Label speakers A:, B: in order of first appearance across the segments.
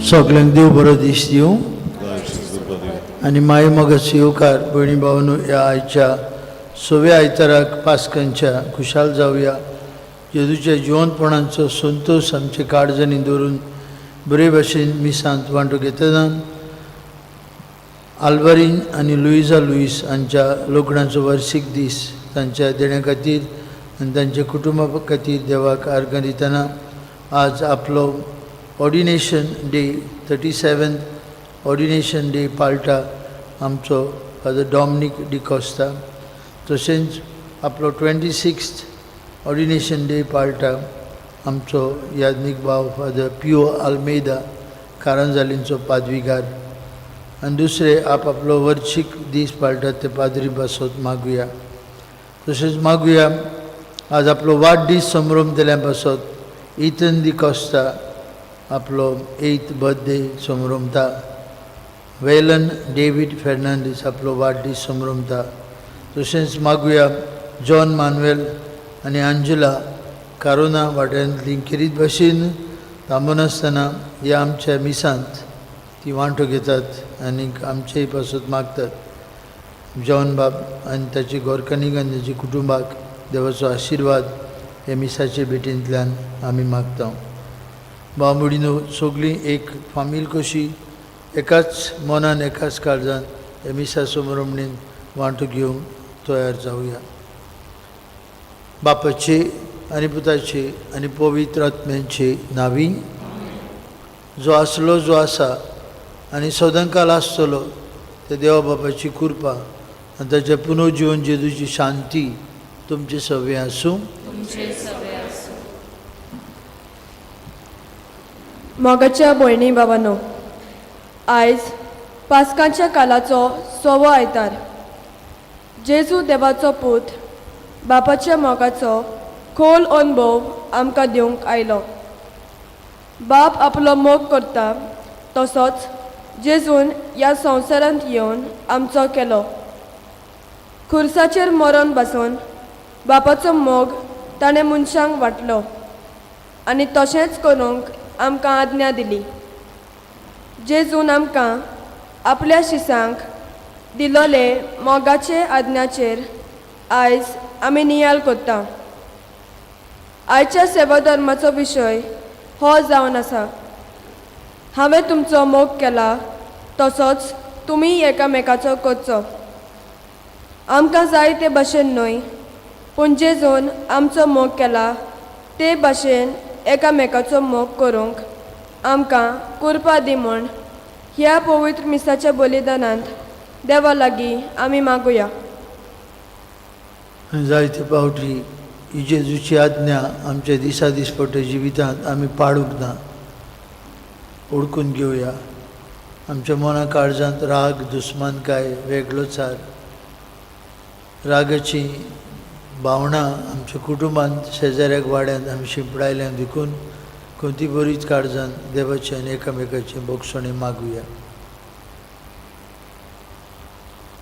A: सगळ्यांक देव बरो दीस दिवं आनी मागीर मोगाचो येवकार भयणी भावांनो ह्या आयच्या 6व्या आयताराक पास्कांच्या खुशाल जावया. जेजूच्या जिवंतपणाचो संतोश आमचे काळजांनी दवरून बरे भाशेन मिसांत वांटो घेतना आल्वारीन आनी लुइजा लुईस हांच्या लग्नाचो वर्सीक दीस तांच्या देण्या खातीर आनी तांच्या कुटुंबा खातीर देवाक आर्गां दितना आज आपलो ordination day 37th ordination day पाळटा आमचो फादर डॉमिनिक डिकोस्ता. तशेंच आपलो 26th ऑर्डिनेशन डे पाळटा आमचो याज्ञीक भाव फादर पियो आल्मेदा कारंजालींचो पादवीगार. आनी दुसरे आपलो वर्शीक दीस पाळटात ते पाद्री बसत मागुया. तशेंच मागुया आज आपलो वाडदीस समारंभ केल्या पासत इथन डिकोस्ता आपलो 8th बर्थडे समारंभता. वेलन डेविड फेर्नांडीस आपलो वाडदीस समारंभता. तशेंच मागुया जॉन मानुएल आनी आंजेला कारोना वाड्यांतली किरीत भाशेन थांबनासतना ह्या आमच्या मिसांत ती वांटो घेतात आनी आमचेय पासत मागतात. जॉन बाब आनी ताची घोरकान्नीक आनी ताच्या कुटुंबाक देवाचो आशिर्वाद हे मिसाचे भेटेंतल्यान आमी मागता. भाव भयणीनो, सगळीं एक फामील कशी एकाच मनान एकाच काळजान हे मिसा समारंभणेन वांटो घेवंक तयार जावया. बापाचे आनी पुताचे आनी पवित्र आत्म्याचे नांवी. जो आसलो जो आसा आनी सदांकाल आसतलो ते देवा बापाची कृपा आनी ताच्या पुनर्जीवन जेजूची शांती तुमचे सगळे आसूं.
B: मोगाच्या भयणी भावांनो, आयज पास्कांच्या कालाचो 6वो आयतार. जेजू देवाचो पूत बापाच्या मोगाचो खोल अनुभव आमकां दिवंक आयलो. बाप आपलो मोग करता तसोच जेजून ह्या संवसारांत येवन आमचो केलो. खुर्साचेर मरण बसून बापाचो मोग ताणें मनशांक वाटलो आनी तशेंच करूंक आमकां आज्ञा दिली. जेजून आमकां आपल्या शिसांक दिलोले मोगाचे आज्ञाचेर आयज आमी नियाळ करता. आयच्या सेवा धर्माचो विशय हो जावन आसा, हांवें तुमचो मोग केला तसोच तुमी एकामेकाचो करचो. आमकां जाय ते भाशेन न्हय, पूण जेजून आमचो मोग केला ते भाशेन एकामेकाचो मोग करूंक आमकां कृपा दी म्हूण ह्या पवित्र मिसाच्या बलिदानांत देवा लागीं आमी मागुया.
A: जायते फावटी ही जेजूची आज्ञा आमच्या दिसा दिसपट्टे जिवितांत आमी पाळूंक ना. ओळखून घेवया. आमच्या मना काळजांत राग दुस्मानकाय वेगळोचार रागाची भावना आमच्या कुटुंबांत शेजाऱ्याक वाड्यांत आमी शिंपडायल्यांक देखून कोणती बरीच काळजान देवाचे आनी एकामेकाचे बोगसणे मागुया.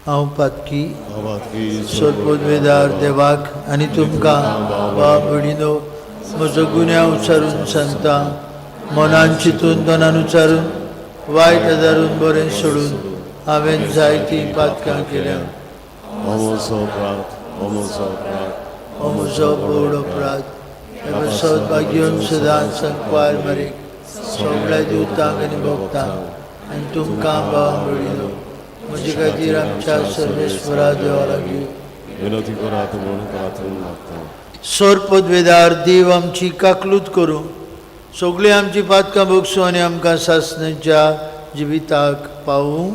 A: हांव पातकी सोदपोदवेदार देवाक आनी तुमकां भाव भयणीनो, म्हजो गुन्यांव उच्चारून सांगता. मनान चिंतून तोंडान उच्चारून वायट आदारून बरें सोडून हांवें जायतीं पातकां केल्या. हो म्हजो व्हड अपराध. सौभाग्यवन सदांच संकवार मरेक सगळ्या दिवतांक आनी भक्तांक आनी तुमकां भाव भयणीनो म्हजे खातीर आमच्या सर्वेश्वरा देवा लागीं
C: विनंती करात म्हणून प्रार्थना मागता.
A: सोर पदवेदार देव आमची काकलूत करूं, सगळीं आमची पातकां भोगसूं आनी आमकां सासणेच्या जिविताक पावूं.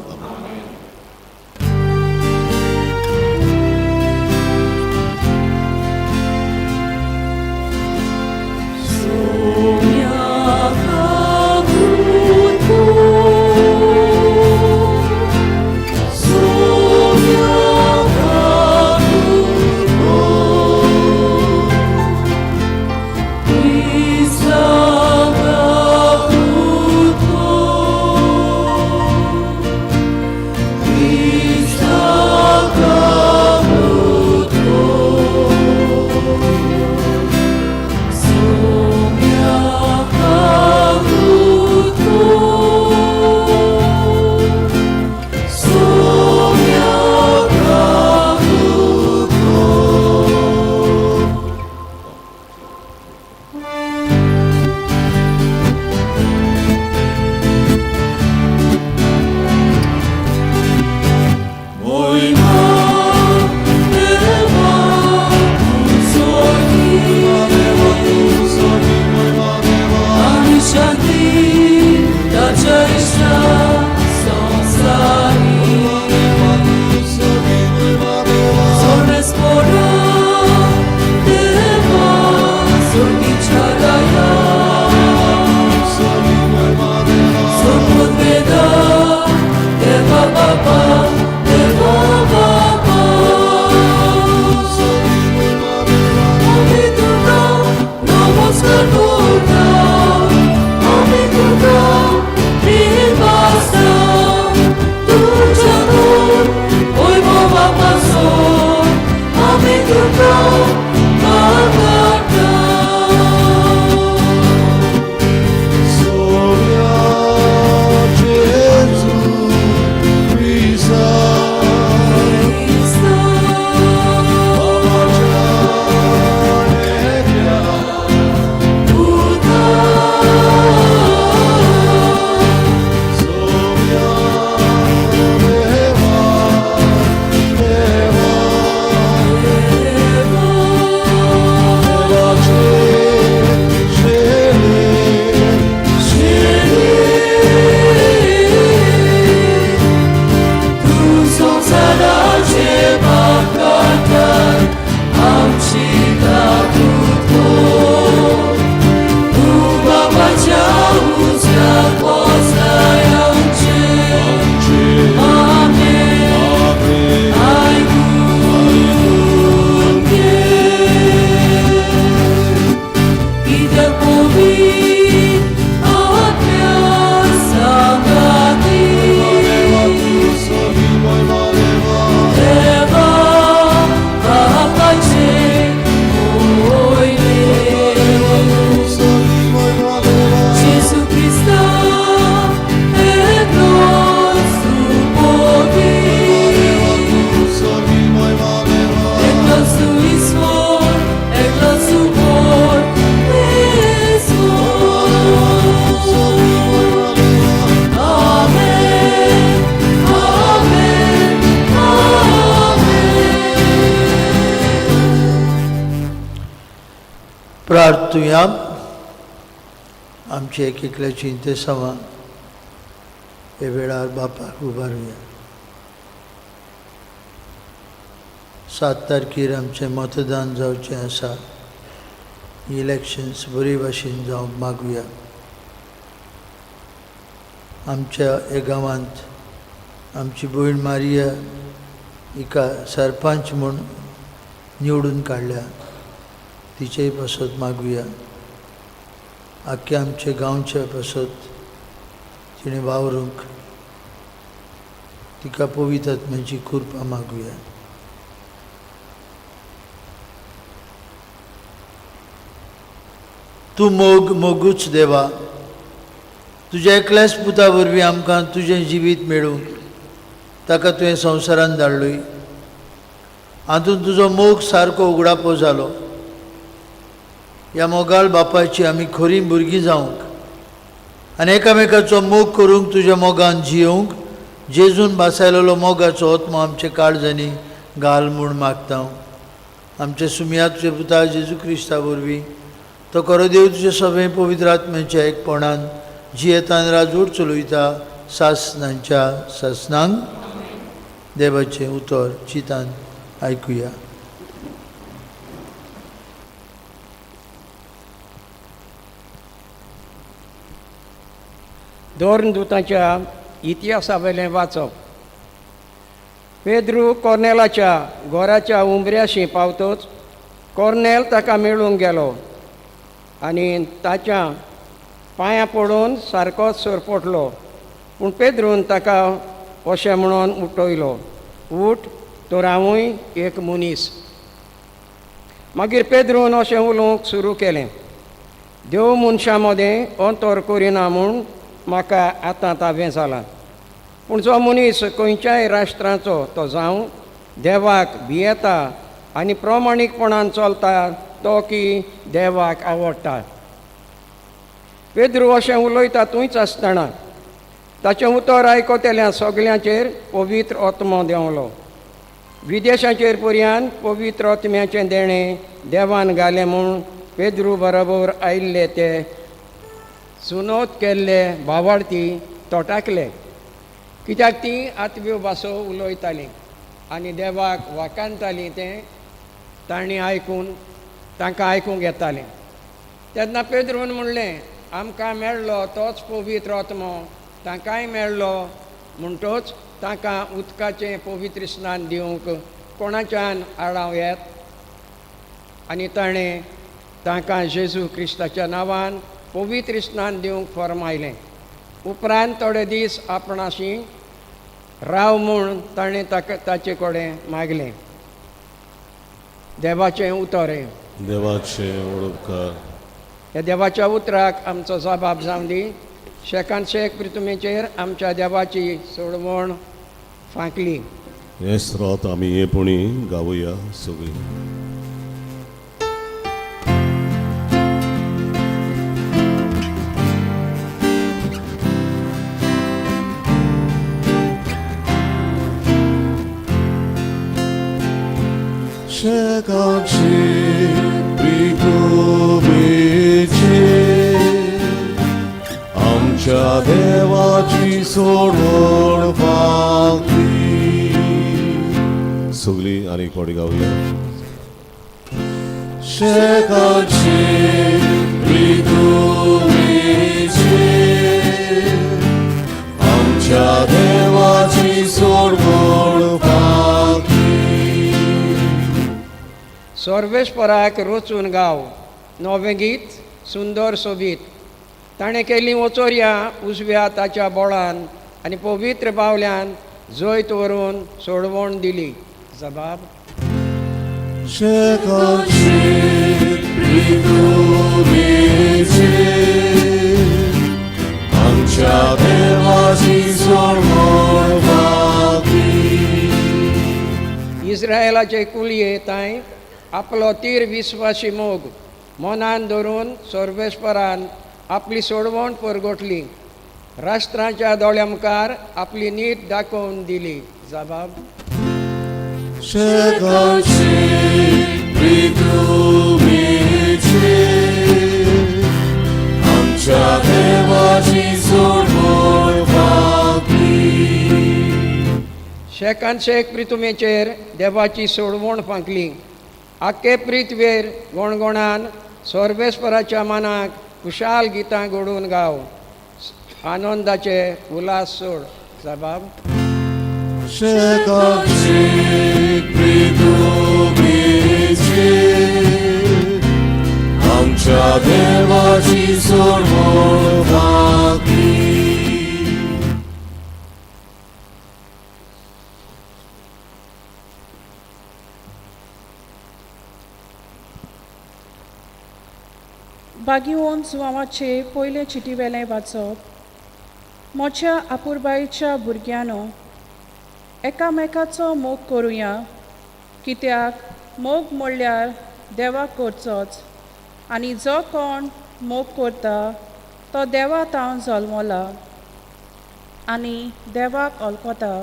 A: प्रार्थुया. आमची एक एकल्याची इंतेसांवां हे वेळार बापाक उबारुया. 7 तारखेर आमचें मतदान जावचें आसा. इलेक्शन्स बरे भाशेन जावंक मागुया. आमच्या हे गांवांत आमची भयण मारिया हिका सरपंच म्हूण निवडून काडल्या. तिचेय पासत मागुया. आख्या आमच्या गांवच्या पासत तिणें वावरूंक तिका पवित्र आत्म्याची कृपा मागुया. तूं मोगूच देवा, तुज्या एकल्याच पुता वरवीं आमकां तुजें जिवीत मेळूंक ताका तुवें संवसारांत धाडलोय. हातूंत तुजो मोग सारको उगडापो जालो. ह्या मोगाळ बापाची आमी खरीं भुरगीं जावंक आनी एकामेकाचो मोग करूंक तुज्या मोगान जियोंक जेजून बासायलेलो मोगाचो आत्मो आमचे काळजांनी घाल म्हूण मागता. आमचे सुमिया तुजे पुता जेजू क्रिस्ता वरवीं तो खरो देव तुजे सगळे पवित्र आत्म्याच्या एकपणान जियेतान राजवट चलयता सासणांच्या सासणांक. देवाचें उतर चितान आयकुया.
D: दोर्नदूताच्या इतिहासा वयलें वाचप. पेद्रू कॉर्नेलाच्या घराच्या उंबऱ्याशी पावतच कॉर्नेल ताका मेळूंक गेलो आनी ताच्या पांयां पडून सारकोच सरपटलो. पूण पेद्रून ताका अशें म्हणून उठयलो, उठ, तर हांवूय एक मनीस. मागीर पेद्रून अशें उलोवंक सुरू केलें, देव मनशां मदें अंतर करिना म्हूण म्हाका आतां ताबें जालां. पूण जो मनीस खंयच्याय राष्ट्राचो तो जावं देवाक भियेता आनी प्रमाणीकपणान चलता तो की देवाक आवडटा. पेद्रू अशें उलयता थंयच आसतना ताचें उतर आयकतल्या सगल्यांचेर पवित्र आत्मो देंवलो. विदेशाचेर पर्यान पवित्र आत्म्याचें देणें देवान घालें म्हूण पेद्रू बरोबर आयिल्ले ते सुनोत केल्ले भावार्थी तोटाकले, कित्याक ती आत्म्यो भासो उलयतालीं आनी देवाक वाकाणटालीं तें तांकां आयकूंक येतालें. तेन्ना पेद्रून म्हणलें, आमकां मेळ्ळो तोच पवित्र आत्मो तांकांय मेळ्ळो म्हणटच तांकां उदकाचें पवित्र स्नान दिवंक कोणाच्यान आडाव येत. आनी ताणें तांकां जेजू क्रिस्ताच्या नांवान पवित्र स्नान दिवंक फरमायलें. उपरांत थोडे दीस आपणाशी राव म्हूण ताणें ताचे कडेन मागलें. देवाचें उतर.
C: देवाचे ओळखकार.
D: ह्या देवाच्या उतराक आमचो जबाब जावं दी. शेकांत प्रितुमेचेर आमच्या देवाची सोडवण फांकली.
C: हे स्रोत आमी येपणी गावुया सगळीं. शेकांचे आमच्या देवाची सोडवण फांकली. सगळीं आनी एक फावटी गावुया. शेकांचे आमच्या देवाची सोडवण फांकली.
D: सर्वेस्पराक रोचून गाव. नवें गीत सुंदर सोबीत. ताणें केल्लीं वचोरया उजव्या ताच्या बोळान आनी पवित्र बावल्यान जैत व्हरून सोडवण दिली. जबाब.
C: आमच्या देवाची सोडवण फांकली.
D: इस्रायलाचे कुलये तांय आपलो तीर विस्वासी मोग मनान धरून सर्वेस्परान आपली सोडवण परगटली. राष्ट्रांच्या दोळ्या मुखार आपली नीत दाखोवन दिली. जबाब.
C: शेकांचे
D: शेक प्रितुमेचेर देवाची सोडवण फांकली. आख्खे प्रितवेर गोणगोणान सोर्बेस्पराच्या मनाक खुशाल गितां घडून गाव. आनंदाचे उल्हास सोड. जबाब.
C: आमच्या देवाची सोडवण फांकली.
E: बागीवन सुवावाचे पयले चिटी वेलें वाचप. मोच्या आपुरबायेच्या भुरग्यानो, एकामेकाचो मोग करुया, कित्याक मोग म्हणल्यार देवाक करचोच, आनी जो कोण मोग करता तो देवा तावन जल्मला आनी देवाक वळखता.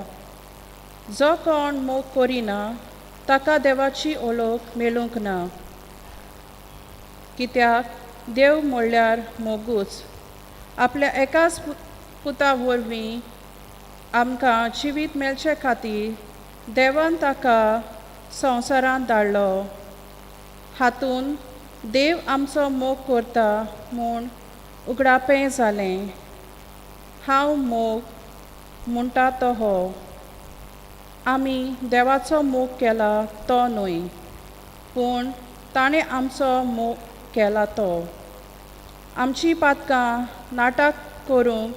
E: जो कोण मोग करिना ताका देवाची ओळख मेळूंक ना, कित्याक देव म्हणल्यार मोगूच. आपल्या एकाच पुता वरवीं आमकां जिवीत मेळचे खातीर देवान ताका संवसारांत धाडलो. हातून देव आमचो मोग करता म्हूण उगडापें जालें. हांव मोग म्हणटा तो हो. आमी देवाचो मोग केला तो न्हय, पूण ताणें आमचो मोग केला तो. आमची पातकां नाटक करूंक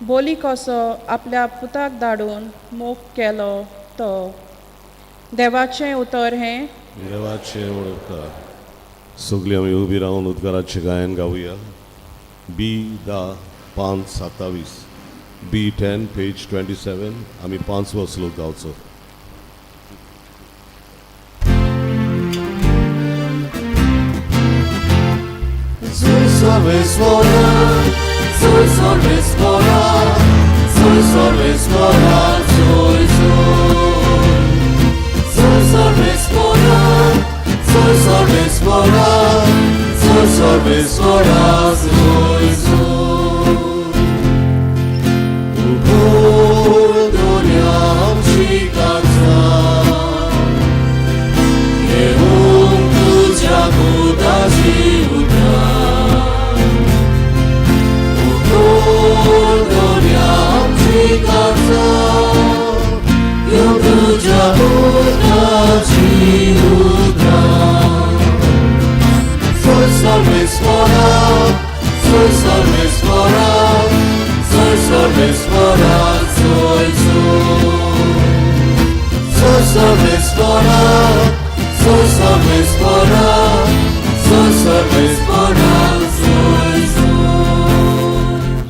E: बोली कसो आपल्या पुताक धाडून मोग केलो तो. देवाचें उतर हें.
C: देवाचें उतर. सगळीं आमी उबी रावन उद्गाराचें गायन गावया. B10:5-27 B10 page 27. आमी 5वो श्लोक गावचो.
F: Sorbesvora, soy sorbesvora, soy sorbesvora, soy sorbesvora, soy sorbesvora, soy sorbesvora, soy Ugordoriam chikaca, Yeum tuja Buddha jivuta. Ugordoriam chikaca, Yeum tuja Buddha jivuta. Soy sorbesvora, soy sorbesvora, soy sorbesvora, soy sorbesvora, soy sorbesvora, soy sorbesvora, soy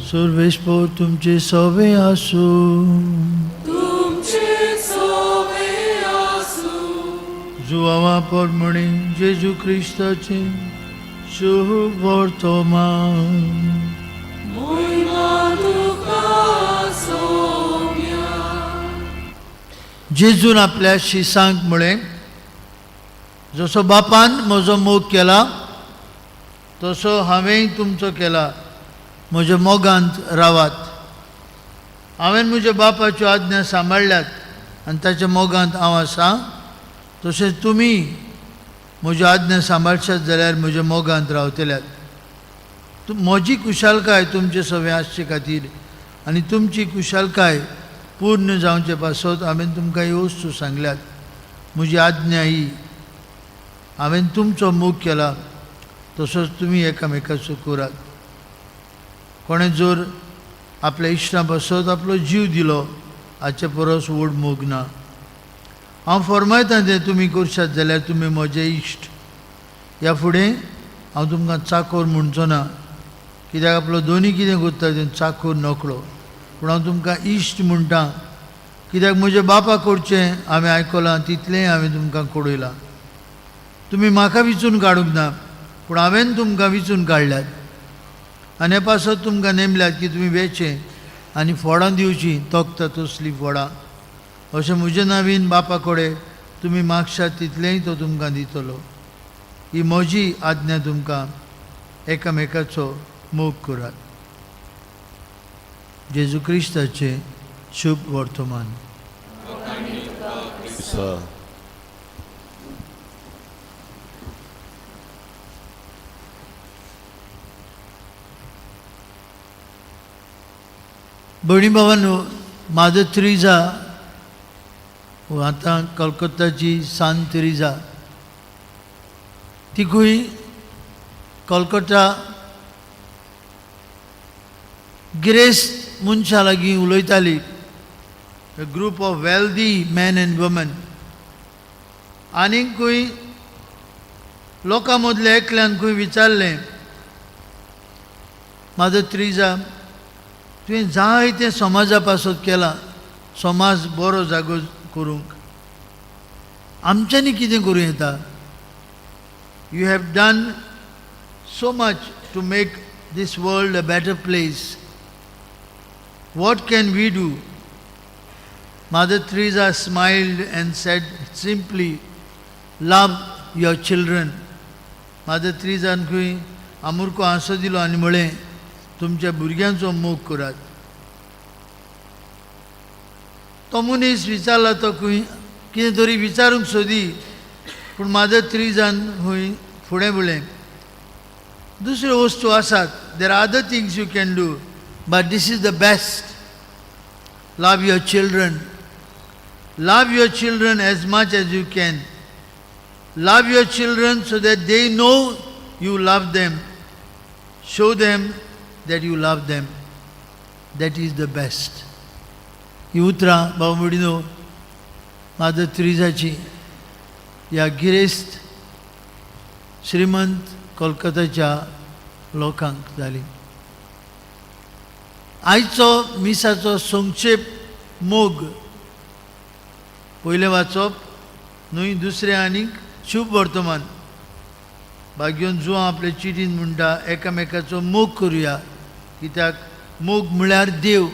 A: सर्वेस्पो तुमचे सवे आसू.
F: तुमचे सोवे आसू.
A: जुवावा परमणे जेजू क्रिस्ताचे शुभ वर्तमान.
F: महिमा तुका सौम्या.
A: जेजून आपल्या शिसांक म्हळें, जसो बापान म्हजो मोग केला तसो हांवेंय तुमचो केला. म्हज्या मोगांत रावात. हांवें म्हज्या बापाच्यो आज्ञा सांबाळल्यात आनी ताच्या मोगांत हांव आसां. तशेंच तुमी म्हज्यो आज्ञा सांबाळशात जाल्यार म्हज्या मोगांत रावतल्यात. म्हजी कुशालकाय तुमचे सवे आसचे खातीर आनी तुमची कुशालकाय पूर्ण जावचे पासत हांवें तुमकां ह्यो वस्तू सांगल्यात. म्हजी आज्ञा ही, हांवें तुमचो मोग केला तसोच तुमी एकामेकाचो करात. कोणें जर आपल्या इश्टां पासत आपलो जीव दिलो हाचे परस व्हड मोग ना. हांव फरमायतां तें तुमी करशात जाल्यार तुमी म्हजे इश्ट. ह्या फुडें हांव तुमकां चाकोर म्हणचो ना, कित्याक आपलो दोनी कितें करता तें चाकोर नकळो. पूण हांव तुमकां इश्ट म्हणटा, कित्याक म्हज्या बापा करचें हांवें आयकलां तितलेंय हांवें तुमकां कळयलां. तुमी म्हाका विचून काडूंक ना, पूण हांवें तुमकां विचून काडल्यात. आनी हे पासत तुमकां नेमल्यात की तुमी वेचें आनी फोडां दिवचीं तोखता तसलीं फोडां. अशें म्हज्या नांवीन बापा कडेन तुमी मागशात तितलेंय तो तुमकां दितलो. ही म्हजी आज्ञा तुमकां, एकामेकाचो मोग करात. जेजू क्रिस्ताचें शुभ वर्तमान.
C: sir.
A: भयणी भावांनो, मादर तेरेसा वो आतां कलकत्ताची सान तेरेसा ती खंय कलकत्ता गिरेस्त मनशां लागीं उलयताली. A group of wealthy men and women. आनीक खंय लोकां मदल्या एकल्यान खंय विचारलें, मादर तेरेसा तुवें जायते समाजा पासत केला, समाज बरो जागो करूंक, आमच्यांनी कितें करूं येता? You have done so much to make this world a better place. What can we do? Mother Teresa smiled and said simply, love your children. Mother Teresa खंय आमुरको आंसो दिलो आनी म्हळें, तुमच्या भुरग्यांचो मोग करात. तो मनीस विचारला तो खंय कितें तरी विचारूंक सोदी, पूण मादर तेरेसान खंय फुडें म्हळें, दुसऱ्यो वस्तू आसात, there are other things you can do, but this is the best. Love your children. Love your children as much as you can. Love your children so that they know you love them. Show them that you love them. That is the best. ही उतरां भाव भयणीनो मादर तेरेसाची ह्या गिरेस्त श्रीमंत कोलकाताच्या लोकांक जाली. आयचो मिसाचो संक्षेप मोग पयलें वाचप न्हय, दुसरें आनीक शुभ वर्तमान. भाग्योन जो आपले चिटीन म्हणटा एकामेकाचो मोग करुया, कित्याक मोग म्हळ्यार देव.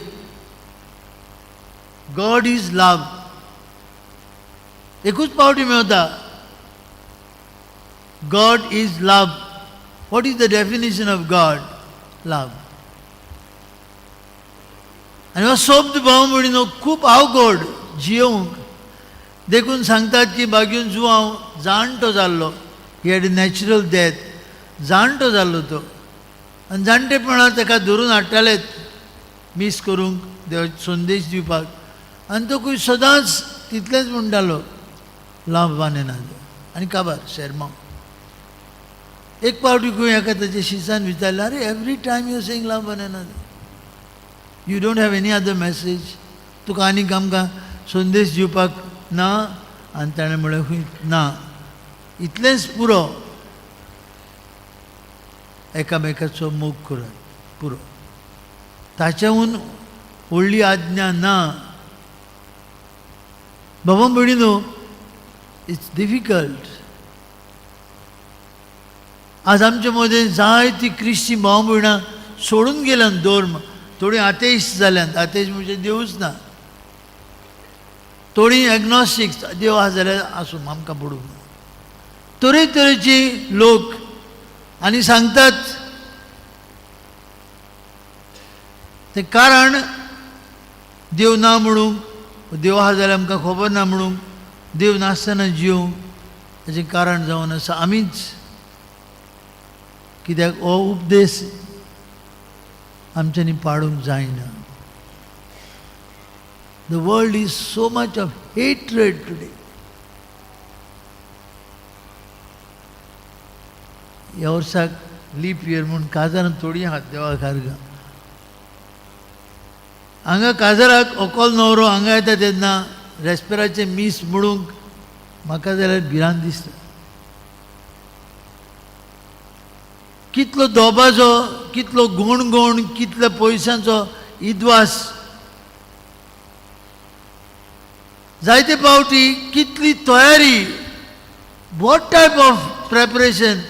A: गॉड इज लव. एकूच पावटी मेळटा, God is love. What is the definition of God? Love. आनी हो शब्द भाव म्हणून खूब अवघड जियोवंक. देखून सांगतात की भाग्योन जो हांव जाणटो जाल्लो, ही हॅड नॅचरल डेथ, जाणटो जाल्लो तो, आनी जाणटेपणां ताका धरून हाडटालेत मीस करूंक, देवाचो संदेश दिवपाक, आनी तो खंय सदांच तितलेंच म्हणटालो, लव वन एनदर. आनी काबार शर्मा. एक पावटी खंय एका ताच्या शिसान विचारलें, अरे every time you saying love one another, you don't have any other message? तुका आनीक आमकां संदेश दिवपाक ना? आनी ताणें म्हळें खंय ना, इतलेंच पुरो, एकामेकाचो मोग करात, पुरो. ताच्याहून व्हडली आज्ञा ना. बाबा भयणीनो, इट्स डिफिकल्ट. आज आमचे मदें जायतीं क्रिस्ती भाव भयणां सोडून गेल्यात धर्म. थोडीं आतेइस्ट जाल्यात. आतेइस्ट म्हणजे देवूच ना. थोडीं एग्नॉस्टिक्स, देव आसा जाल्यार आसूं, आमकां पडूंक ना. तरेतरेची लोक. आनी सांगतात ते कारण देव ना म्हणूंक, देव आसा जाल्यार आमकां खबर ना म्हणूंक, देव नासतना जियोवंक, ताचें कारण जावन आसा आमीच. कित्याक हो उपदेश आमच्यांनी पाडूंक जायना. The world is so much of hatred today. ह्या वर्साक लीप इयर म्हणून काजारां थोडीं आहात देवा खारगा. हांगा काजाराक अकोल न्हवरो हांगा येता तेन्ना रेस्पेराचें मीस म्हणूंक म्हाका जाल्यार भिरांत दिसता. कितलो दोबाजो, कितलो गोणगोण, कितल्या पयशांचो इद्वास. जायते पावटी कितली तयारी, वॉट टायप ऑफ प्रेपरेशन.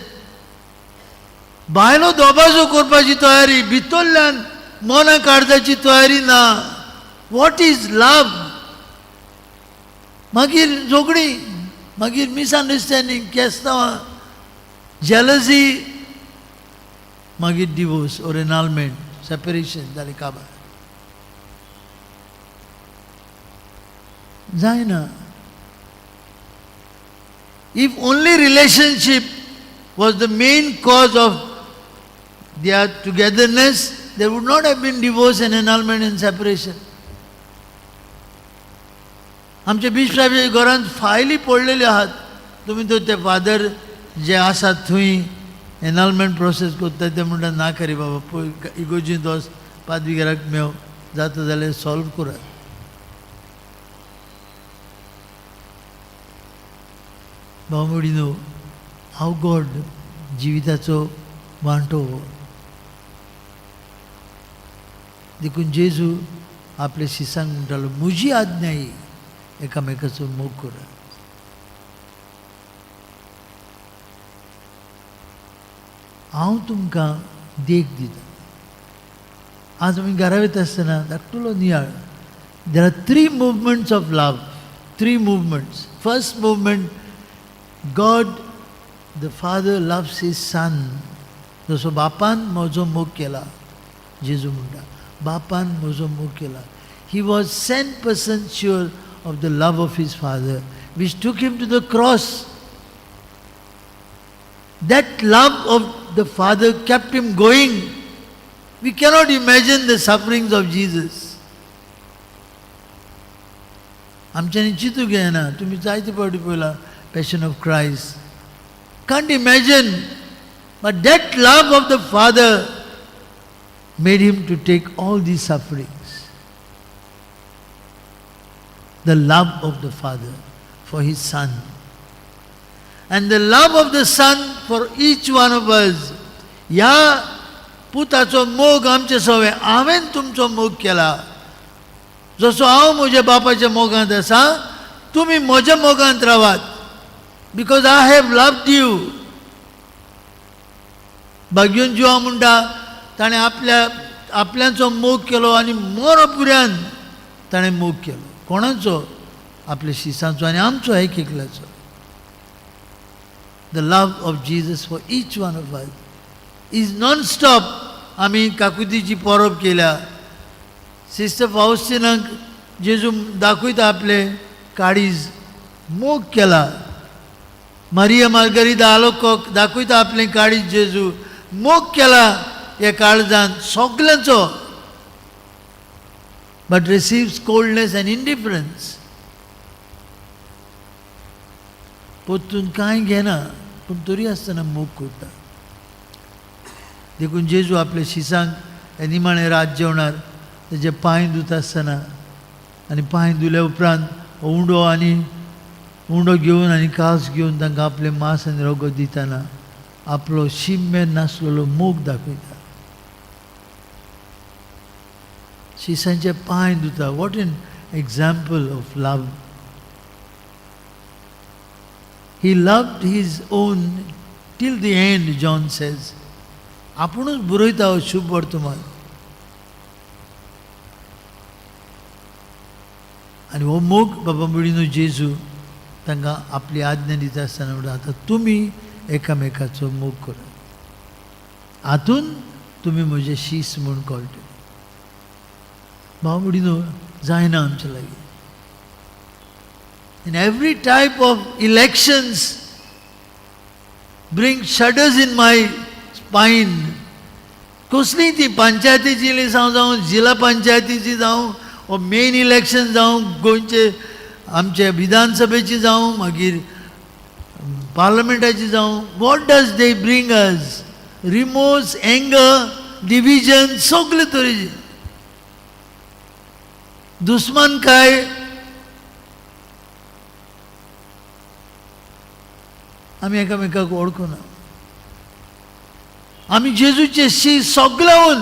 A: भायलो दोबाजो करपाची तयारी, भितरल्यान मना काडपाची तयारी ना. वॉट इज लव? मागीर झगडी, मागीर मिसअंडरस्टँडींग, केस्तांवां, जेलसी, मागीर डिवोर्स ओर एनॉलमेंट, सेपरेशन जालें काबार. जायना. If only relationship was the main cause of their togetherness, there would not have been divorce and annulment and separation. आमच्या बिशपाच्या घरांत फायली पडलेल्यो आहात. तुमी तो ते फादर जे आसात थंय एनॉलमेंट प्रोसेस करता ते म्हणटा ना खरी बाबा इगोजींत वच पादवीकाराक मेळ जाता जाल्यार सॉल्व करात. भावमडीनो हांव गॉड जिविताचो वांटो देखून जेजू आपल्या शिसांक म्हणटालो म्हजी आज्ञा ही एकामेकाचो मोग करात. हांव तुमकां देख दिता. आज आमी घरा वयता आसतना धाकटुलो नियाळ. There are 3 movements of love. 3 movements. First movement, God the Father loves his Son. जसो बापान म्हजो मोग केला, जेजू म्हणटा बापान म्हजो मोग केला. He was 100% sure of the love of his Father, which took him to the cross. That love of the Father kept him going. We cannot imagine the sufferings of Jesus. आमच्यानी चिंतूंक येना. तुमी जायते फावटी पळयला Passion of Christ. Can't imagine. But that love of the Father made him to take all these sufferings. The love of the Father for his Son. And the love of the Son for each one of us. ह्या पुताचो मोग आमचे सवय. हांवें तुमचो मोग केला. जसो हांव म्हज्या बापाच्या मोगांत आसा, तुमी म्हज्या मोगांत रावात. Because I have loved you. भाग्योन जिवा म्हणटा ताणें आपल्याचो मोग केलो आनी मरपुऱ्यान ताणें मोग केलो. कोणाचो? आपल्या शिसांचो आनी आमचो एक एकल्याचो. The love of Jesus for each one of us is non-stop. आमी काकुतीची परब केल्या. सिस्टर फाउस्टिनाक जेजू दाखयता आपले काळीज मोग केला. मारिया मार्गरिता आलोकोक दाखयता आपले काळीज जेजू मोग केला ह्या काळजांत सगल्यांचो. but receives coldness and indifference. पोतून कांय घेना पूण तरी आसतना मोग करता. देखून जेजू आपल्या शिसांक निमाणे रात जेवणार तेजे पांय धुता आसतना आनी पांय धुल्या उपरांत उंडो घेवन आनी कास घेवन तांकां आपले मांस आनी रगत दितना आपलो शिम्मे नासलेलो मोग दाखयता. शिसांचे पांय धुता. What an example of love. He loved his own till the end, John says. आपुणूच बरयता हो शुभ वर्तमान. आनी हो मोग बाबा मुडीनो जेजू तांकां आपली आज्ञा दिता आसतना म्हणटा आतां तुमी एकामेकाचो मोग करा. हातून तुमी म्हजे शीस म्हूण कळटा. भाव मुडीनो जायना आमचे लागीं. And every type of elections bring shudders in my spine. कसली ती पंचायतीची इलेक्शन जावं, जिल्हा पंचायतीची जावं, वा मेन इलेक्शन जावं, गोंयचे आमचे विधानसभेची जावं, मागीर पार्लमेंटाची जावं. What does they bring us? Remorse, anger, division, सगळे तरेचे दुस्मान काय. आमी एकामेकाक वळखुना. आमी जेजूचे शीस सगळ्याहून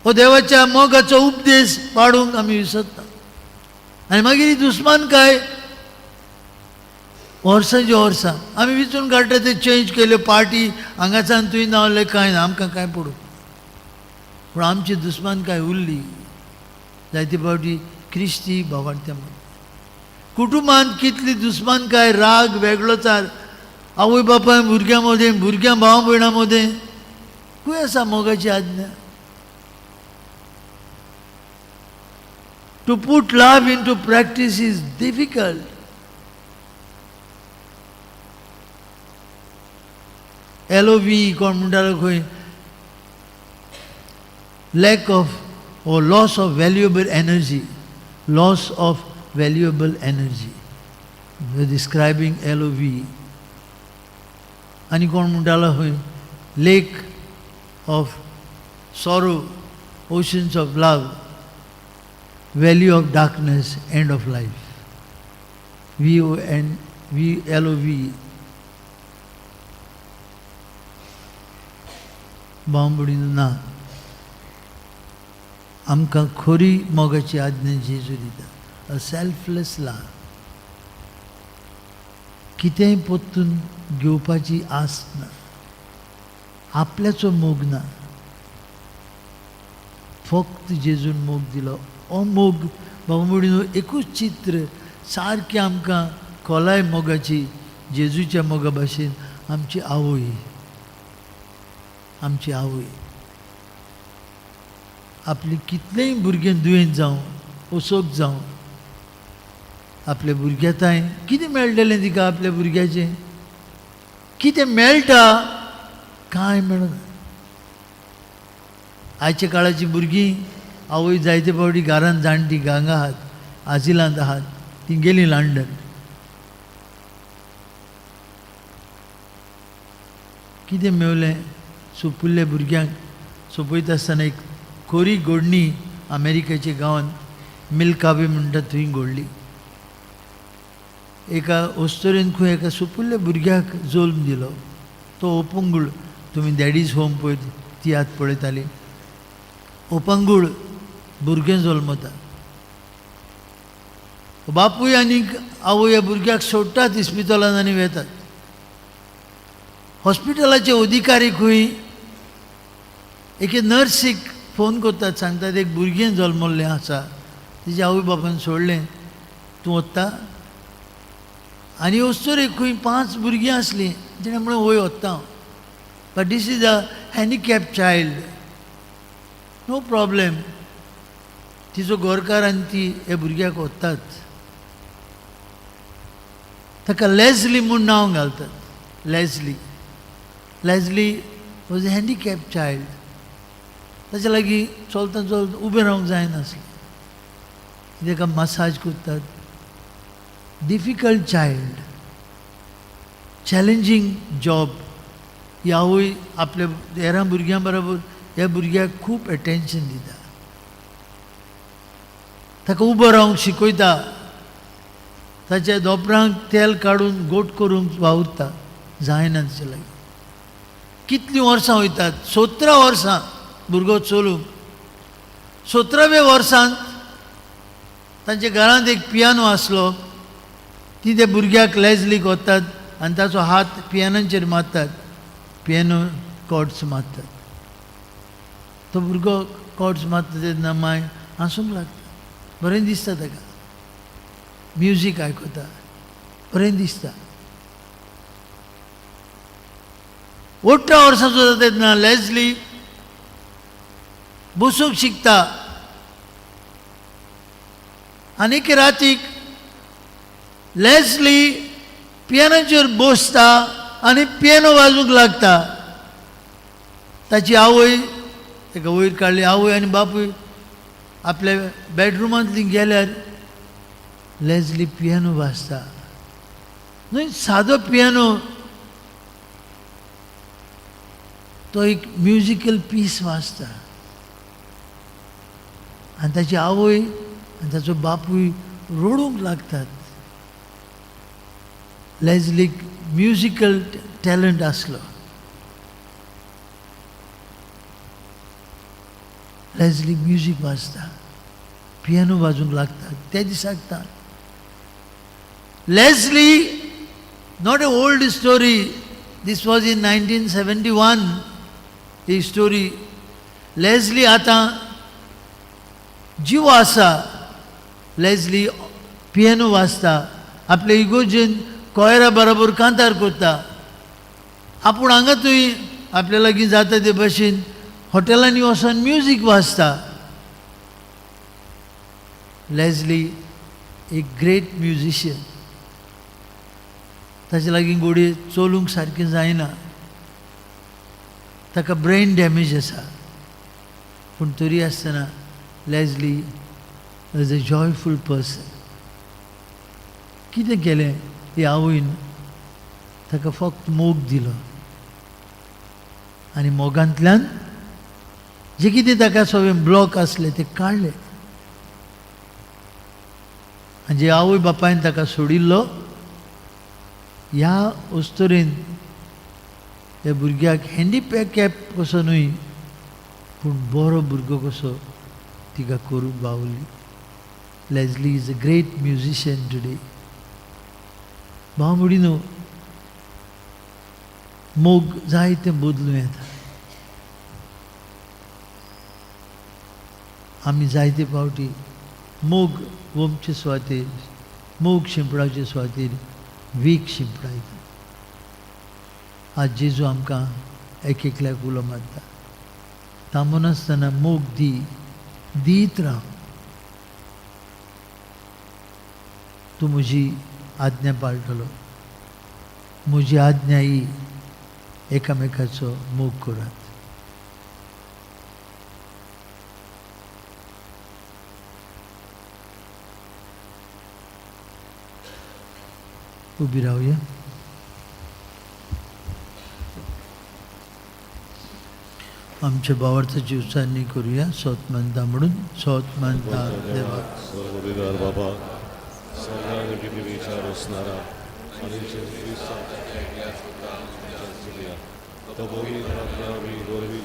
A: हो देवाच्या मोगाचो उपदेश पाडूंक आमी विसरता. आनी मागीर ही दुस्मान काय वर्सांची वर्सां आमी विचून काडटा. ते चेंज केल्यो पार्टी हांगाच्यान तुवें नावले कांय ना, आमकां कांय पडूं. पूण आमची दुस्मान काय उरली. जायते फावटी क्रिस्ती भावार्थ्या म्हणून कुटुंबांत कितली दुस्मान काय, राग, वेगळोचार, आवय बापाय भुरग्यां मदें, भुरग्यां भाव भयणां मदें खंय आसा मोगाची आज्ञा? To put love in to practice is difficult. LOV कोण म्हणटालो खंय lack of or loss of valuable energy, loss of valuable energy. We are describing LOV. आणि कोण म्हणटालो खंय lake of sorrow, oceans of love, valley of darkness, end of life. LOV. बांबडीन ना आमकां खरी मोगाची आज्ञा जेजू दिता. अ सेल्फलेस लव. कितेंय पोत्तून घेवपाची आस ना, आपल्याचो मोग ना, फक्त जेजून मोग दिलो. हो मोग बांबडीन एकूच चित्र सारकें आमकां खोलाय मोगाची जेजूच्या मोगा भाशेन आमची आवय, आमची आवय. आपली कितलेंय भुरगें दुयेंत जावं, ओसोक जावं, आपल्या भुरग्याताय कितें मेळटलें तिका आपल्या भुरग्याचें? कितें मेळटा? कांय मेळना. आयच्या काळाची भुरगीं आवय जायते फावटी घरांत जाणटी हांगा आहात, आजिलांत आहात, ती गेली लंडन. कितें मेवलें? सोंपिल्ल्या भुरग्यांक सोंपयता आसतना एक खोरी घोडणी अमेरिकेच्या गांवांत मिल्कावे म्हणटा थंय घोडली. एका ओस्तोरेन खंय एका सोंपिल्ल्या भुरग्याक जल्म दिलो. तो ओपंगूळ, तुमी डॅडीज होम पळय ती आत पळयताली, ओपंगूळ भुरगें जल्मता. बापूय आनी आवय ह्या भुरग्याक सोडटात इस्पितलांत आनी वेतात. हॉस्पिटलाचे अधिकारी खंय एके नर्सीक फोन करतात, सांगतात एक भुरगें जल्मल्लें आसा, तिच्या आवय बापायन सोडलें, तूं वता? आनी वचोर एक खंय 5 भुरगीं आसलीं. तिणें म्हणून वय वता, but this is a handicap child. No problem. तिचो घरकार आनी ती ह्या भुरग्याक व्हरतात. ताका लेस्ली म्हूण नांव घालतात. Leslie was a handicap child. ताचे लागीं चलता चलता उबें रावंक जायनासलें. ताका मसाज करतात. Difficult child, challenging job. ही आवय आपल्या हेरां भुरग्यां बरोबर ह्या भुरग्याक खूब एटेन्शन दिता. ताका उबो रावंक शिकयता. ताच्या दोपरांक तेल काडून गोट करूंक वावुरता. जायना ताचे लागीं. कितलीं वर्सां वयतात? 17 वर्सां भुरगो चलूंक. 17व्या वर्सांत तांच्या घरांत एक पियानो आसलो. ती त्या भुरग्याक लेस्लीक व्हरतात आनी ताचो हात पियानाचेर मारतात, पियानो कॉर्ड्स मारतात. तो भुरगो कॉर्ड्स मारता तेन्ना माय हांसूंक लागता. बरें दिसता ताका. म्युजीक आयकता, बरें दिसता. 18 वर्सांचो जाता तेन्ना लेस्ली बसूंक शिकता. आनीक रातीक लेस्ली पियानाचेर बसता आनी पियानो वाजोवंक लागता. ताची आवय ताका वयर काडली. आवय आनी बापूय आपल्या बेडरुमांतली गेल्यार लेस्ली पियानो वाजता. न्हय सादो पियानो, तो एक म्युजिकल पीस वाजता. आनी ताची आवय आनी ताचो बापूय रडूंक लागतात. लेस्लीक म्युजिकल टॅलंट आसलो. लेस्लीक म्युजीक वाजता, पियानो वाजोवंक लागता. त्या दिसाक Leslie, not a old story, this was in 1971 ही स्टोरी. लेस्ली आतां जीव आसा. लेस्ली पियानो वाजता. आपल्या इगोजेन कोयरा बरोबर कांतार करता. आपूण हांगातूय आपल्या लागीं जाता ते भाशेन हॉटेलांनी वचोन म्युजीक वाजता. लेस्ली एक ग्रेट म्युजिशियन. ताचे लागीं घोडये चलूंक सारकें जायना. ताका ब्रेन डॅमेज आसा, पूण तरी आसतना लेस्ली इज अ जॉयफूल पर्सन. कितें केलें हे आवयन ताका फक्त मोग दिलो आनी मोगांतल्यान जे कितें ताका सगळें ब्लॉक आसलें तें काडलें. आनी जे आवय बापायन ताका सोडिल्लो ह्या वस्तुरेन त्या भुरग्याक हँडिकॅप कसो न्हय पूण बरो भुरगो कसो तिका करूंक पावली. Leslie is a great musician today. भाव म्हणिनो मोग जायते बदलूं येता. आमी जायते फावटी मोग वमचे सुवातेर मोग शिंपडावचे सुवातेर वीक शिंपडायता. आज जेजू आमकां एक एकल्याक उलो मारता, थांबून आसतना मोग दीत राव. तूं म्हजी आज्ञा पाळटलो. म्हजी आज्ञा ही एकामेकाचो मोग करात. उबी रावया. आमच्या भावार्थाची उच्चारणी करूया. सोत मानता म्हणून सोत मानता देवा.
C: सर्वविधार बाबा, सगळ्यांनी किती विचार असणारा आणि तो पवित्र आत्मा मी गोरवी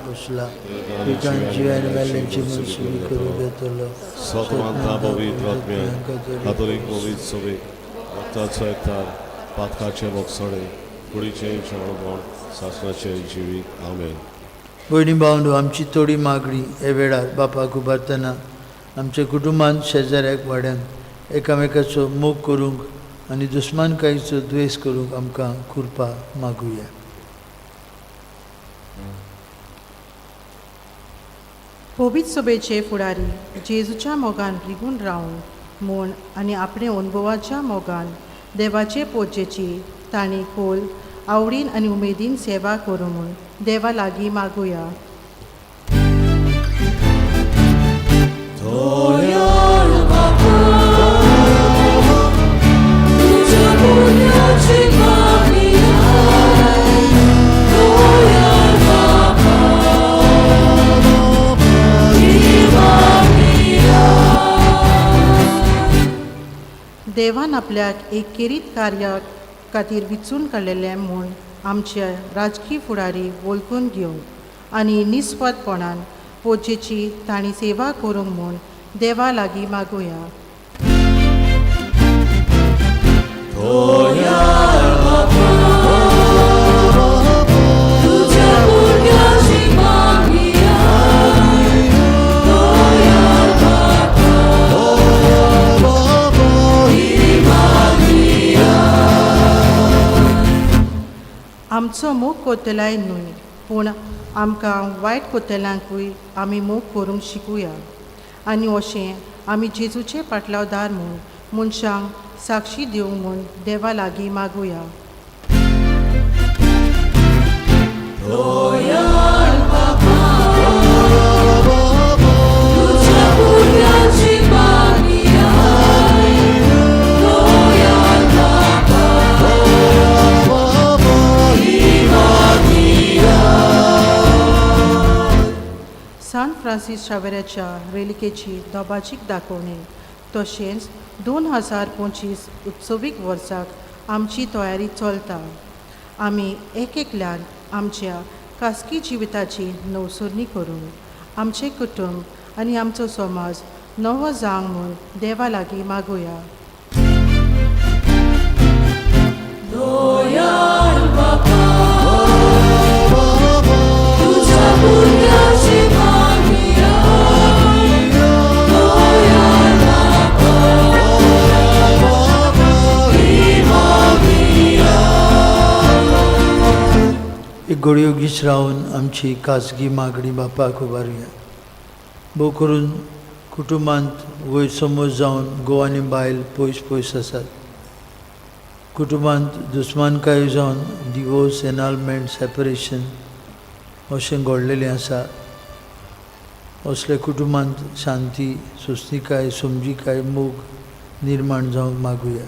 A: बसला पिकांची आणि वेल्यांची मनसुबी करून घेतलो.
C: स्वतंत्र पवित्र आत्म्या कातोलिक पवित्र सभे रक्ताचो एकतार पातकाचे मोगसणे कुडीचे क्षणपण शासनाचे जिवीक. आमेन.
A: भयणी भावंडू, आमची थोडी मागणी हे वेळार बापाक उबारतना आमच्या कुटुंबांत शेजाऱ्याक वाड्यांत एकामेकाचो मोग करूंक आनी दुस्मानकायेचो द्वेस करूंक आमकां कृपा मागुया.
G: पवित्र सभेचे फुडारी जेजूच्या मोगान रिगून रावन म्हूण आनी आपणे अनुभवाच्या मोगान देवाचे पोचेची तांणी खोल आवडीन आनी उमेदीन सेवा करूं म्हूण देवा लागीं मागुया. देवान आपल्याक एक किरीत कार्याक खातीर विचून काडलेलें म्हूण आमच्या राजकीय फुडारी वळखून घेवंक आनी निस्वार्थपणान पोचेची तांणी सेवा करूंक म्हूण देवा लागीं मागुया. आमचो मोग कोत्तलाय न्हय पूण आमकां वायट कोत्तल्यांकूय आमी मोग करूंक शिकुया. आनी अशें आमी जेजूचे पाटलावदार म्हूण मनशांक साक्षी दिवंक म्हूण देवा लागीं मागुया. सान फ्रांसीस शावेऱ्याच्या वेलिकेची दोबाचीक दाखोवणी तशेंच 2025 उत्सवीक वर्साक आमची तयारी चलता. आमी एक एकल्यान आमच्या खासगी जिविताची नवसुर्णी करून आमचे कुटुंब आनी आमचो समाज नवो जावंक म्हूण देवा लागीं मागुया.
A: घडयोगीच रावन आमची खाजगी मागणी बापाक उबारुया. भोव करून कुटुंबांत वयर समोर जावन घोव आनी बायल पयस पयस आसात. कुटुंबांत दुस्मानकाय जावन डिवोर्स, एनालमेंट, सेपरेशन अशें घडलेलें आसा. असल्या कुटुंबांत शांती, सुस्तीकाय, समजीकाय, मोग निर्माण जावंक मागुया.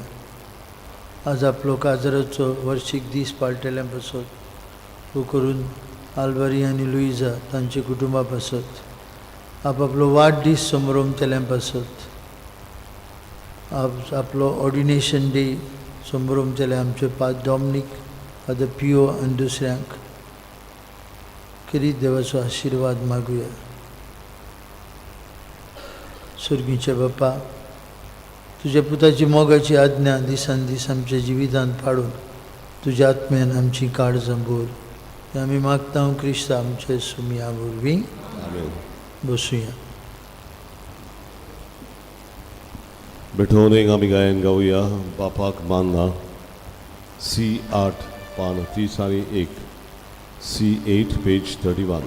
A: आज आपलो काजराचो वर्शीक दीस पाळटल्या पासत भोव करून आल्वारी आनी लुइजा तांचे कुटुंबा पासत आपलो वाडदीस संभ्रमतल्या पासत आपलो ऑर्डिनेशन डे संभ्रमतले आमचे फादर डॉमिनिक, फादर पियो आनी दुसऱ्यांक किरीत देवाचो आशिर्वाद मागुया. सुर्गीचे बापा, तुज्या पुताची मोगाची आज्ञा दिसान दीस आमच्या जिवितांत पाडून तुज्या आत्म्यान आमची काळजां भर. हें आमी मागता क्रिस्ता आमचे सुमिया वरवीं. बसूया.
C: बेठोवनेक आमी गायन गावया. बापाक मानना. C8 पान 31. C8 page 31.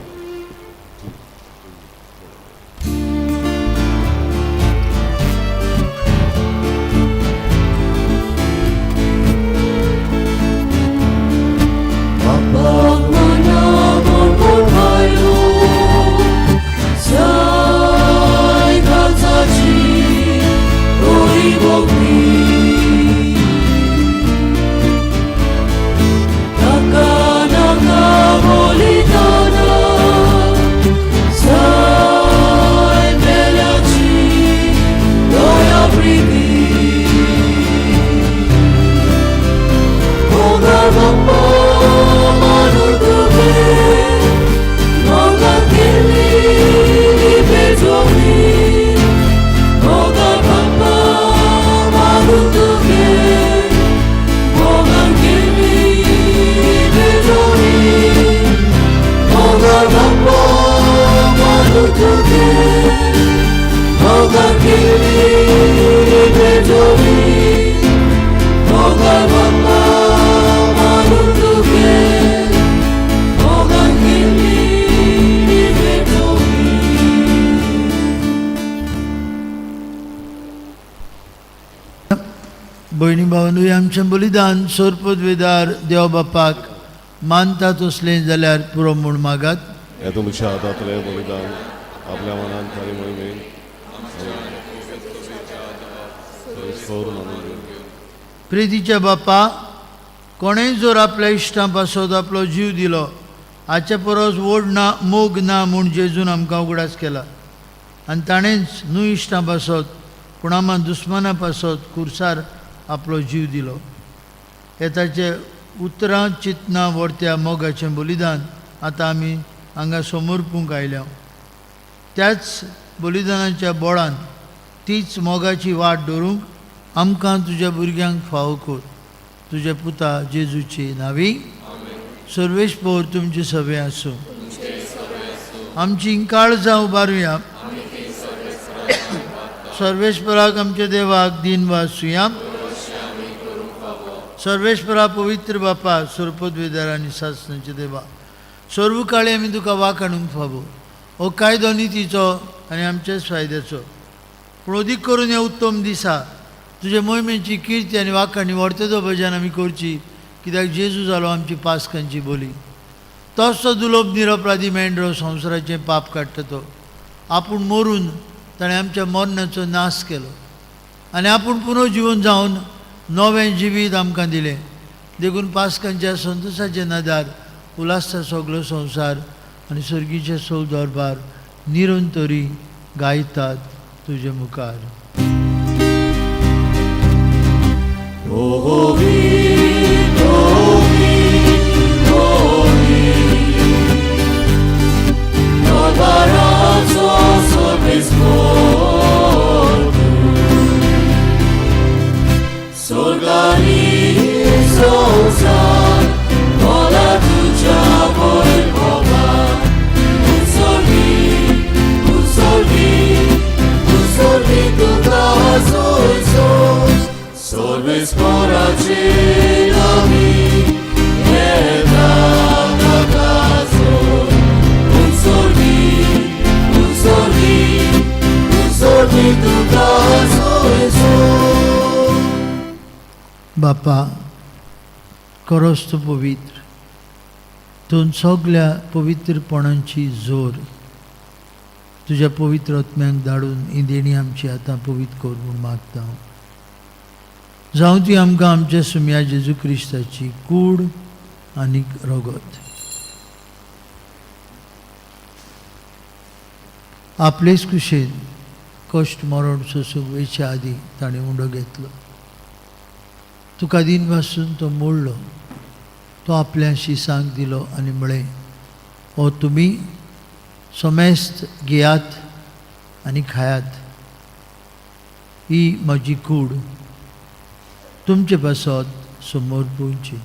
A: भयणी भावांनो, आमचें बलिदान सोरपदवेदार देव बापाक मानता तसलें जाल्यार पुरो म्हूण मागात.
C: हें तुमच्या हातांतलें बलिदान आपल्या मनान खरी मोहिमेन
A: प्रितीच्या बापा, कोणेय जर आपल्या इश्टां पासत आपलो जीव दिलो, हाचे परस व्हड ना मोग ना म्हूण जेजून आमकां उगडास केला. आनी ताणेंच न्हू इश्टां पासत पूण आमां दुस्माना पासत कुर्सार आपलो जीव दिलो. हे ताचे उतरां चिंतना व्हरत्या मोगाचें बलिदान आतां आमी हांगा समोरपूंक आयल्या. त्याच बलिदानाच्या बोळान तीच मोगाची वाट दवरूंक आमकां तुज्या भुरग्यांक फावो कर. तुज्या पुता जेजूची नांवी. सर्वेस्पर तुमचे सभे आसूं. आमची काळजां उबारुया. सर्वेस्पराक आमच्या देवाक दिन वासुया. सर्वेस्परा पवित्र बापा, सोरपदवेदार आनी सासणाचे देवा, सर्व काळी आमी तुका वाक हाडूंक फावो. हो कायदो नितीचो आनी आमच्याच फायद्याचो. पूण अदीक करून ह्या उत्तम दिसा तुजे मोहिमेची किर्ती आनी वाखाणी वर्तेदो भजन आमी करची, कित्याक जेजू जालो आमची पासकांची बोली. तोच तो दुलोभ निरपराधी मेंढरो संवसाराचें पाप काडटा तो. आपूण मरून ताणें आमच्या मरणाचो नाश केलो आनी आपूण पुनर्जीवन जावन नवें जिवीत आमकां दिलें. देखून पासकांच्या संतोशाचे नदार उलासता सगळो संवसार आनी सर्गीचे सौ दरबार निरंतरी गायतात तुजे मुखार.
F: Sorbe sporaci nami, jedna taka
A: बापा खरोच तूं पवित्र, तूं सगळ्या पवित्रपणांची जोर तुज्या पवित्र आत्म्यांक धाडून ही देणी आमची आतां पवित्र कर म्हूण मागता। जावं ती आमकां आमच्या सुम्या जेजू क्रिस्ताची कूड आनी रगत। आपलेच कुशेन कश्ट मरण सोसूंक वयच्या आदीं ताणें उंडो घेतलो। तुका दिन पासून तो मोडलो, तो आपल्या शिसांक दिलो आनी म्हळें, ओ तुमी समेस्त घेयात आनी खायात, ही म्हजी कूड तुमचे पासत समोर पोवची।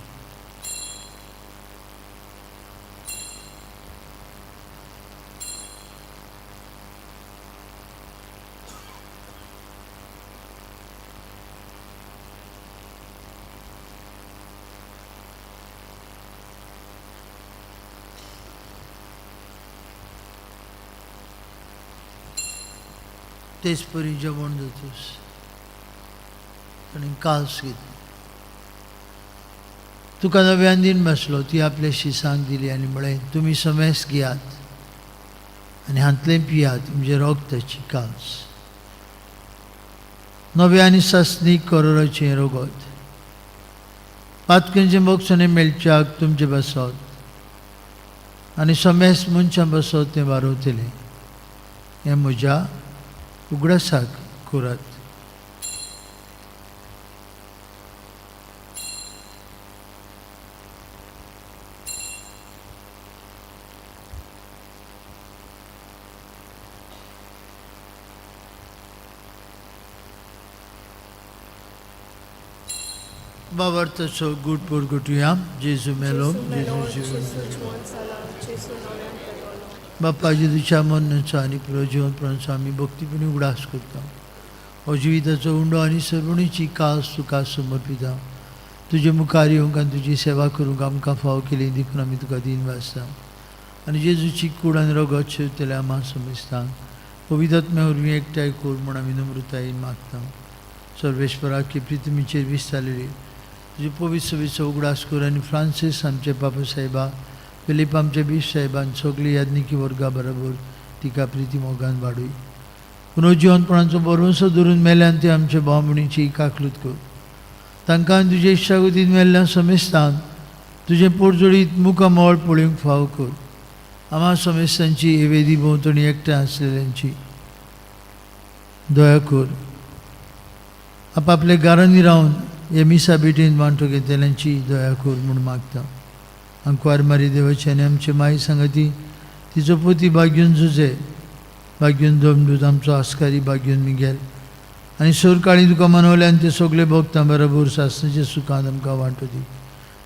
A: तेच परी जेवण जातूस ताणें काल्स घेतली। तुका नव्यान दिन बसलो, ती आपल्या शिसांक दिली आनी म्हळें, तुमी समेस्त घेयात आनी हातलें पियात, म्हणजे रगताची काल्स, नव्या आनी सस्नीक करोराचें रगत, पातकेंचें मोगसाणें मेळच्याक तुमचे बसत आनी समेस्त मनशां बसत तें वारोतलें। हें म्हज्या उगडासाक करात। बाबार्थाचो गूट परगटुया। जेजू मेलो, जेजू जिवन जालो। बाप्पा जेजूच्या मरणाचो आनी पुनरुज्जीवनपणाचो आमी भक्तीपणी उगडास करता। हो जिविताचो उंडो आनी सरवणीची कास तुका समर्पिता। तुजे मुखार येवंक आनी तुजी सेवा करूंक आमकां फाव केली देखून आमी तुका दिन वाजता आनी जेजूची कूड आनी रगत शेवतले आम्हा समजता। पवित्र आत्म्या वरवीं एकठांय कर म्हूण आमी नम्रतायेन मागता। सर्वेश्वराक की प्रितमीचेर विस्तारलेली तुजे पवित्र सभेचो उगडास कर आनी फ्रांसीस आमचे पापा साहेबा, फिलीप आमचे बीश साहेबान सगळी याज्ञिकी वर्गा बरोबर तिका प्रिती मोगान वाडूय। पुनरुज्जीवनपणाचो भरवंसो धरून मेल्यान ते आमचे भाव भयणीची काकलूत कर। तांकां तुजे इश्टागतीन मेल्ल्या समेस्तान तुजे पोटजोडीत मुखामोळ पळोवंक फाव कर। आम्हा समेस्तांची हे वेदी भोंवतणी एकठांय आसलेल्यांची दया कर। आपापल्या घरांनी रावन हे मिसा बेटीन वांटो घेतलेल्यांची दया कर म्हूण मागता। अंकवार मारी देवाची आनी आमचे माई सांगती तिचो पोती भाग्यून झुजे, भाग्यून दोमदूत आमचो आस्कारी भाग्यून मिगेल आनी सोर काळी तुका मनवल्यान ते सगळे भक्तां बरोबर सासणाच्या सुखांत आमकां वांटो दी।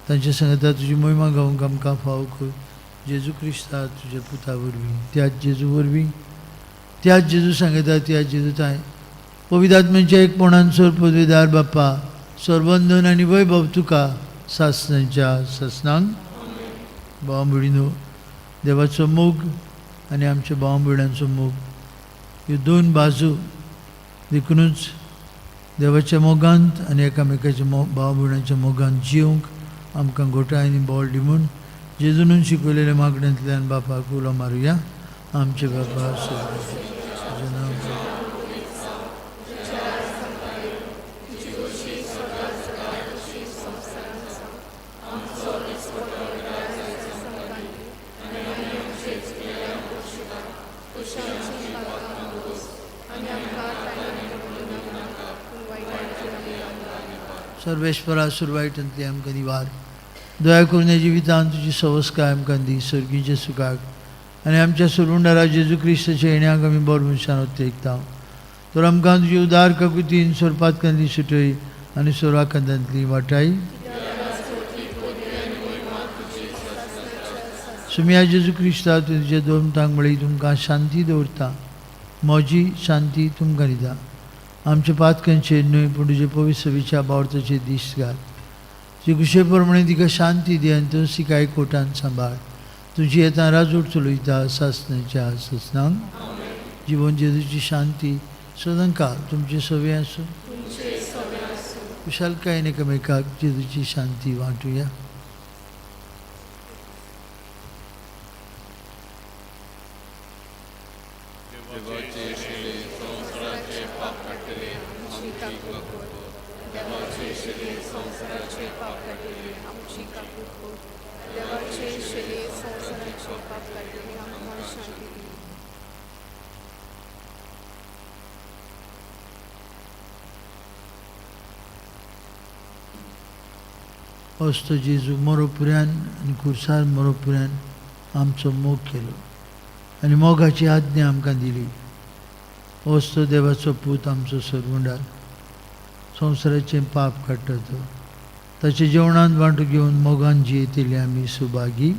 A: तांचे सांगता तुजी महिमा गावंक आमकां फाव कर। जेजू क्रिस्ता तुज्या पुता वरवीं, त्याच जेजू वरवीं, त्याच जेजू सांगता त्याच जेजू ताय पवित्र आत्म्याच्या एकपणान सोर पदवीदार बाप्पा, सरबंधन आनी वैभव तुका सासणाच्या ससनांक। भाव भयणीनो, देवाचो मोग आनी आमच्या भाव भयणांचो मोग ह्यो दोन बाजू देखूनच देवाच्या मोगांत आनी एकामेकाच्या भाव भयणांच्या मोगांत जिवंक आमकां घोटाय आनी बोल दी म्हूण जेजून शिकयलेल्या मागण्यांतल्यान बापाक उलो मारुया। आमचे बापा तुजें नांव सर्वेश्वरा सुरवाईटांतली आमकां निवार। दया करून ह्या जिवितांत तुजी सवस्काय आमकां दी सर्गीच्या सुखाक आनी आमच्या सुरवंडारा जेजू क्रिस्ताच्या येण्याक आमी बरो मनशान तेकता। तर आमकां तुजी उदार काकुतीन सोरपातकांतली सुटय आनी सोराकांतांतली वाटाय। सुम्या जेजू क्रिस्ता तुज्या दोमतांक मळी तुमकां शांती दवरता। म्हजी शांती तुमकां दिता। आमच्या पातकांचेर न्हय पूण तुजे पवित्र सभेच्या बावर्थाचेर दिश्ट घाल। तुजे कुशे प्रमाणे तिका शांती दी आनी तशी कांय कोटान सांबाळ। तुजी येता राजवट चलयता सासणाच्या ससनांक। जिवन जेजूची शांती सदां काल तुमचे सवे आसूं। विशालकायेने एकमेकाक जेजूची शांती वाटूया. असतो जेजू मरोपुऱ्यान आनी खुर्सार मरोपुऱ्यान आमचो मोग केलो आनी मोगाची आज्ञा आमकां दिली. असतो देवाचो पूत आमचो सरवंडार संवसाराचें पाप काडटा तो ताचे जेवणांत वांटो घेवन मोगान जियेतली आमी सुभागी.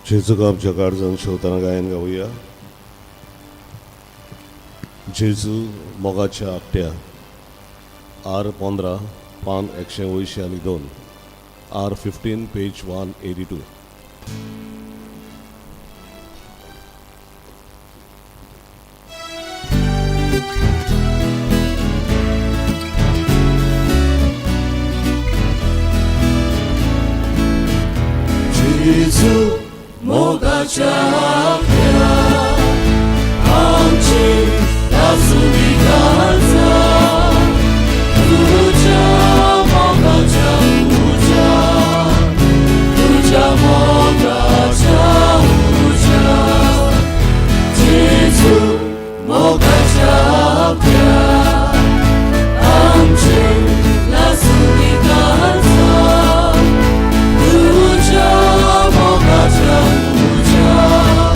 C: जेजूक आमच्या काळजान शेवताना गायन गावया. जेजू मोगाच्या आकट्या R15 पान 182 R15 पेज 182.
F: जेजू मोगाच्या आज्ञा आमची लाजुनी घालता. तुझ्या मोगाच्या उजा, तुझ्या मोगाच्या उजा. जेजू मोगाच्या आज्ञा आमची लाजुनी घालता. तुझ्या मोगाच्या उजा,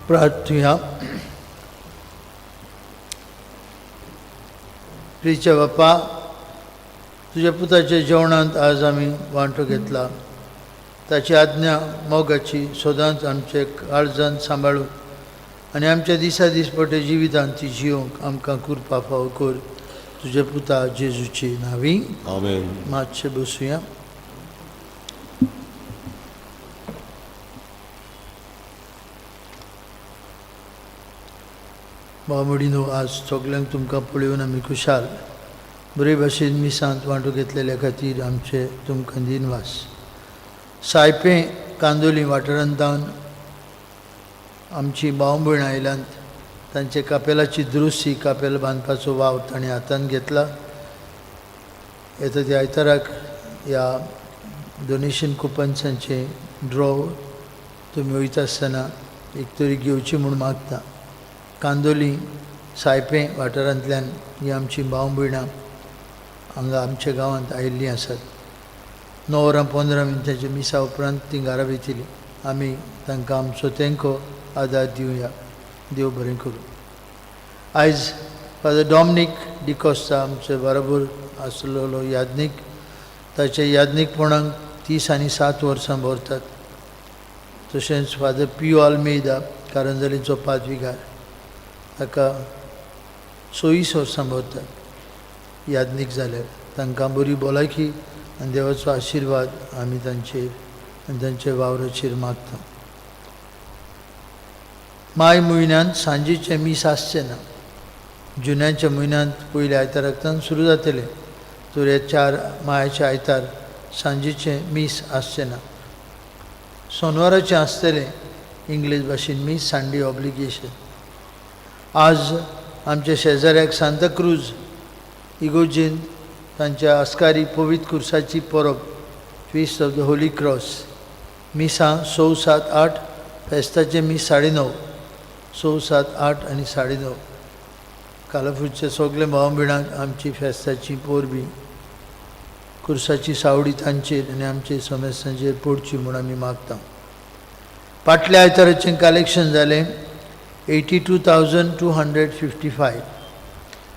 A: प्रार्थूया. प्रिय बाप्पा, तुझ्या पुताच्या जेवणांत आज आम्ही वांटो घेतला. ताची आज्ञा मोगाची सदांच आमचे काळजांत सांबाळून आनी आमच्या दिसा दिसपटे जिवितांत ती जिवंक आमकां कृपा फावो कर. तुझे पुता जेजूची नांवी.
C: Amen.
A: मातशे बसूया. बामडीनो, आज सगल्यांक तुमकां पळोवन आमी खुशाल. बरे भाशेन मिसांत वांटो घेतलेल्या खातीर आमचे तुमकां दिनवास. सायपें कांदोली वाठारांतावन आमची भाव भयण आयल्यांत तांचे कापेलाची दुरुस्ती, कापेल बांदपाचो वाव ताणें हातांत घेतला. येता त्या आयताराक ह्या डोनेशन कुपन्सांचे ड्रॉ तुमी वयता आसतना एक तरी घेवची म्हूण मागता. कांदोली सायपें वाठारांतल्यान ही आमची भाव भयणां हांगा आमच्या गांवांत आयिल्लीं आसात. 9 वरां 15 मिनटांच्या मिसा उपरांत तीं घरा वयतलीं. आमी तांकां आमचो तेंको आदार दिवया. देव बरें करूं. आयज फादर डॉमिनिक डिकोस्ता आमचे बरोबर आसलेलो यादनीक, ताचे यादनीकपणाक 30 आनी 7 वर्सां भरतात. तशेंच फादर पियो आल्मेदा कारंजलीचो पाद्विगार, ताका 24 वर्सां भरतात यादनीक जाल्यार. तांकां बरी भलायकी आनी देवाचो आशिर्वाद आमी तांचेर आनी तांचे वावराचेर मागता. माय म्हयन्यांत सांजेचे मीस आसचे ना. जुन्याच्या म्हयन्यांत पयल्या आयताराकतान सुरू जातले, तर हे 4 मायाचे आयतार सांजेचे मीस आसचे ना. सोनवाराचें आसतलें इंग्लीश भाशेन मीस, संडे ऑब्लिगेशन. आज आमच्या शेजाऱ्याक सांताक्रूज इगोर्जीन तांच्या आस्कारी पवित्र कुर्साची परब, feast of the Holy Cross. मिसां 6, 7, 8, फेस्ताचे मीस 9:30, 6, 7, 8 आनी 9:30. कालाफुरचे सगळे भाव भयणांक आमची फेस्ताची पोरबी कुर्साची सावडी तांचेर आनी आमचे समस्यांचेर पडची म्हूण आमी मागता. फाटल्या आयताराचें कलेक्शन जालें 82,255.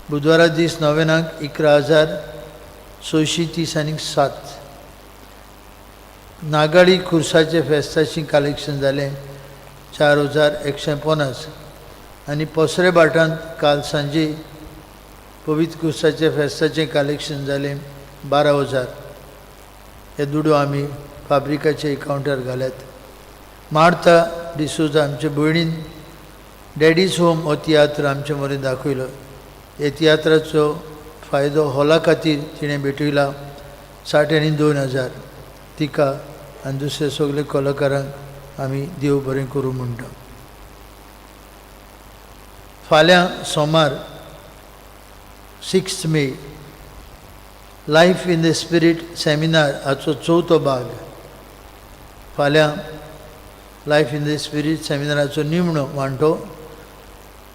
A: बुधवारा दीस नोवेनाक 11,630.7. नागाळी खुर्साचे फेस्ताची कलेक्शन जालें 4,150. आनी पोसरे भाटांत काल सांजे पवित्र कुर्साचे फेस्ताचें कलेक्शन जालें 12,000. हे दुडू आमी फाब्रिकाचे अकावंटार घाल्यात. मार्ता डिसोजा आमचे भयणीन डॅडीज होम हो तियात्र आमचे मरेन दाखयलो. हे तियात्राचो फायदो हॉला खातीर तिणें भेटयला 2,50,000. तिका आनी दुसरे सगळे कलाकारांक आमी देव बरें करूं म्हणटा. फाल्यां सोमार 6 May life in the Spirit seminar हाचो 4थो भाग. फाल्यां लायफ इन द स्पिरीट सेमिनाराचो निमणो वांटो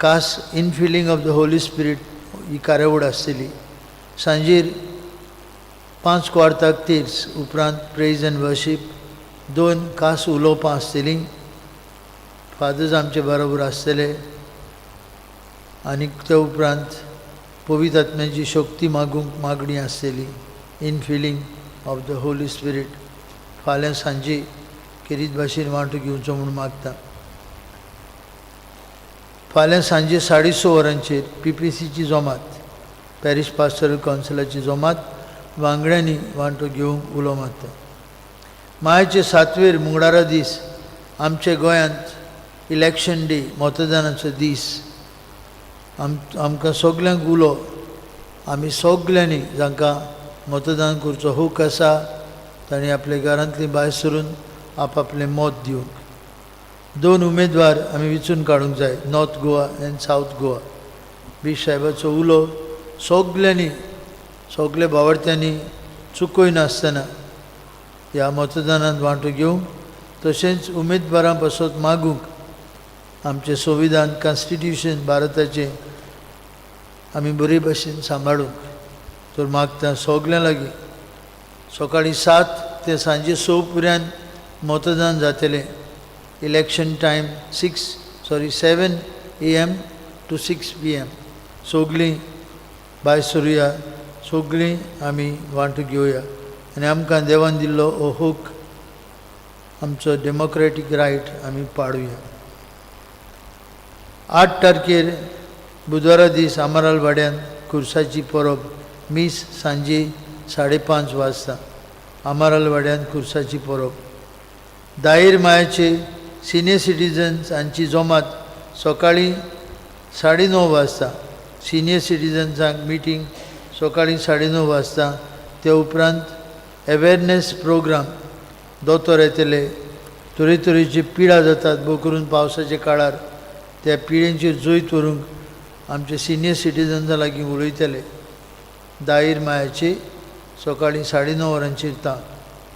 A: कास infilling of the Holy Spirit ही कार्यावळ आसतली. सांजेर 5 क्वार्ताक तेर्स उपरांत प्रेज एंड वर्शीप, 2 कास उलोवपां आसतलीं. फादर्स आमचे बरोबर आसतले आनी ते उपरांत पवित्र आत्म्याची शक्ती मागूंक मागणी आसतली. इनफिलींग ऑफ द होली स्पिरीट फाल्यां सांजे किरीत भाशेन वांटो घेवचो म्हूण मागता. फाल्यां सांजे 6:30 वरांचेर PPCची जमात, पॅरिश पास्टरल कावन्सिलाची जमात वांगड्यांनी वांटो घेवंक उलो मारता. मायाचे 7वेर मंगळारा दीस आमचे गोंयांत इलेक्शन डे, मतदानाचो दीस, आमकां सगल्यांक उलो, आमी सगल्यांनी जांकां मतदान करचो हूक आसा तांणी आपल्या घरांतली भायर सरून आपआपलें मत दिवंक. 2 उमेदवार आमी वेंचून काडूंक जाय, नॉर्थ गोवा आनी सावथ गोवा. बी साहेबाचो उलो सगल्यांनी, सगल्या भावार्थ्यांनी चुकोय नासतना ह्या मतदानांत वांटो घेवंक, तशेंच उमेदवारां पासत मागूंक आमचें संविधान, कॉन्स्टिट्यूशन भारताचें आमी बरे भाशेन सांबाळूंक. तर मागता सगल्यां लागीं सकाळीं 7 ते सांजे 6 पर्यंत मतदान जातलें. Election time 7 AM to 6 PM. सगलीं भायर सरुया, सगलीं आमी वांटो घेवया आनी आमकां देवान दिल्लो हो हूक, आमचो डेमोक्रेटीक रायट आमी पाळुया. 8 तारखेर बुधवारा दीस आमाराल वाड्यान खुर्साची परब, मीस सांजे 5:30 वाजता आमाराल वाड्यान खुर्साची परब. दायर मायाचे सिनियर सिटीजन्स हांची जमात सकाळीं 9:30 वाजता. सिनियर सिटीजन्सांक मिटींग सकाळीं 9:30 वाजता. ते उपरांत अवेरनेस प्रोग्राम, दोतोर येतले, तरेतरेची पिडा जातात भोव करून पावसाच्या काळार, त्या पिडेंचेर जैत व्हरूंक आमचे सिनियर सिटीजन्सां लागीं उलयतले. दायर मायाचे सकाळीं 9:30 वरांचेर ता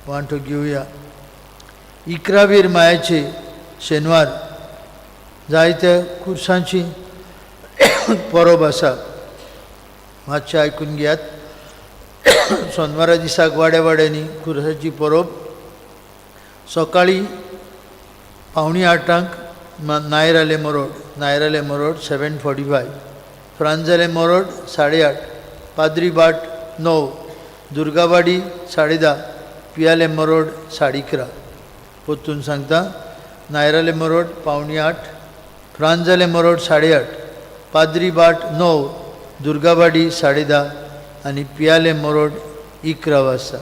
A: वांटो घेवया. 11 मायाचे शेनवार जायत्या खुर्सांची परब आसा, मातशें आयकून घेयात. शेनवारा दिसाक वाड्या वाड्यांनी खुर्साची परब सकाळीं 7:45 नायराले मरोड 7:45, फ्रांजाले मरोड 8:30, पाद्री बाट 9, दुर्गावाडी 10:30, पियाले मरोड 11:30. परतून सांगता, नायराले मरोड 7:45, फ्रांजाले मरोड 8:30, पाद्री बाट 9, दुर्गावाडी 10:30 आनी पियाले मरोड 11 वाजता.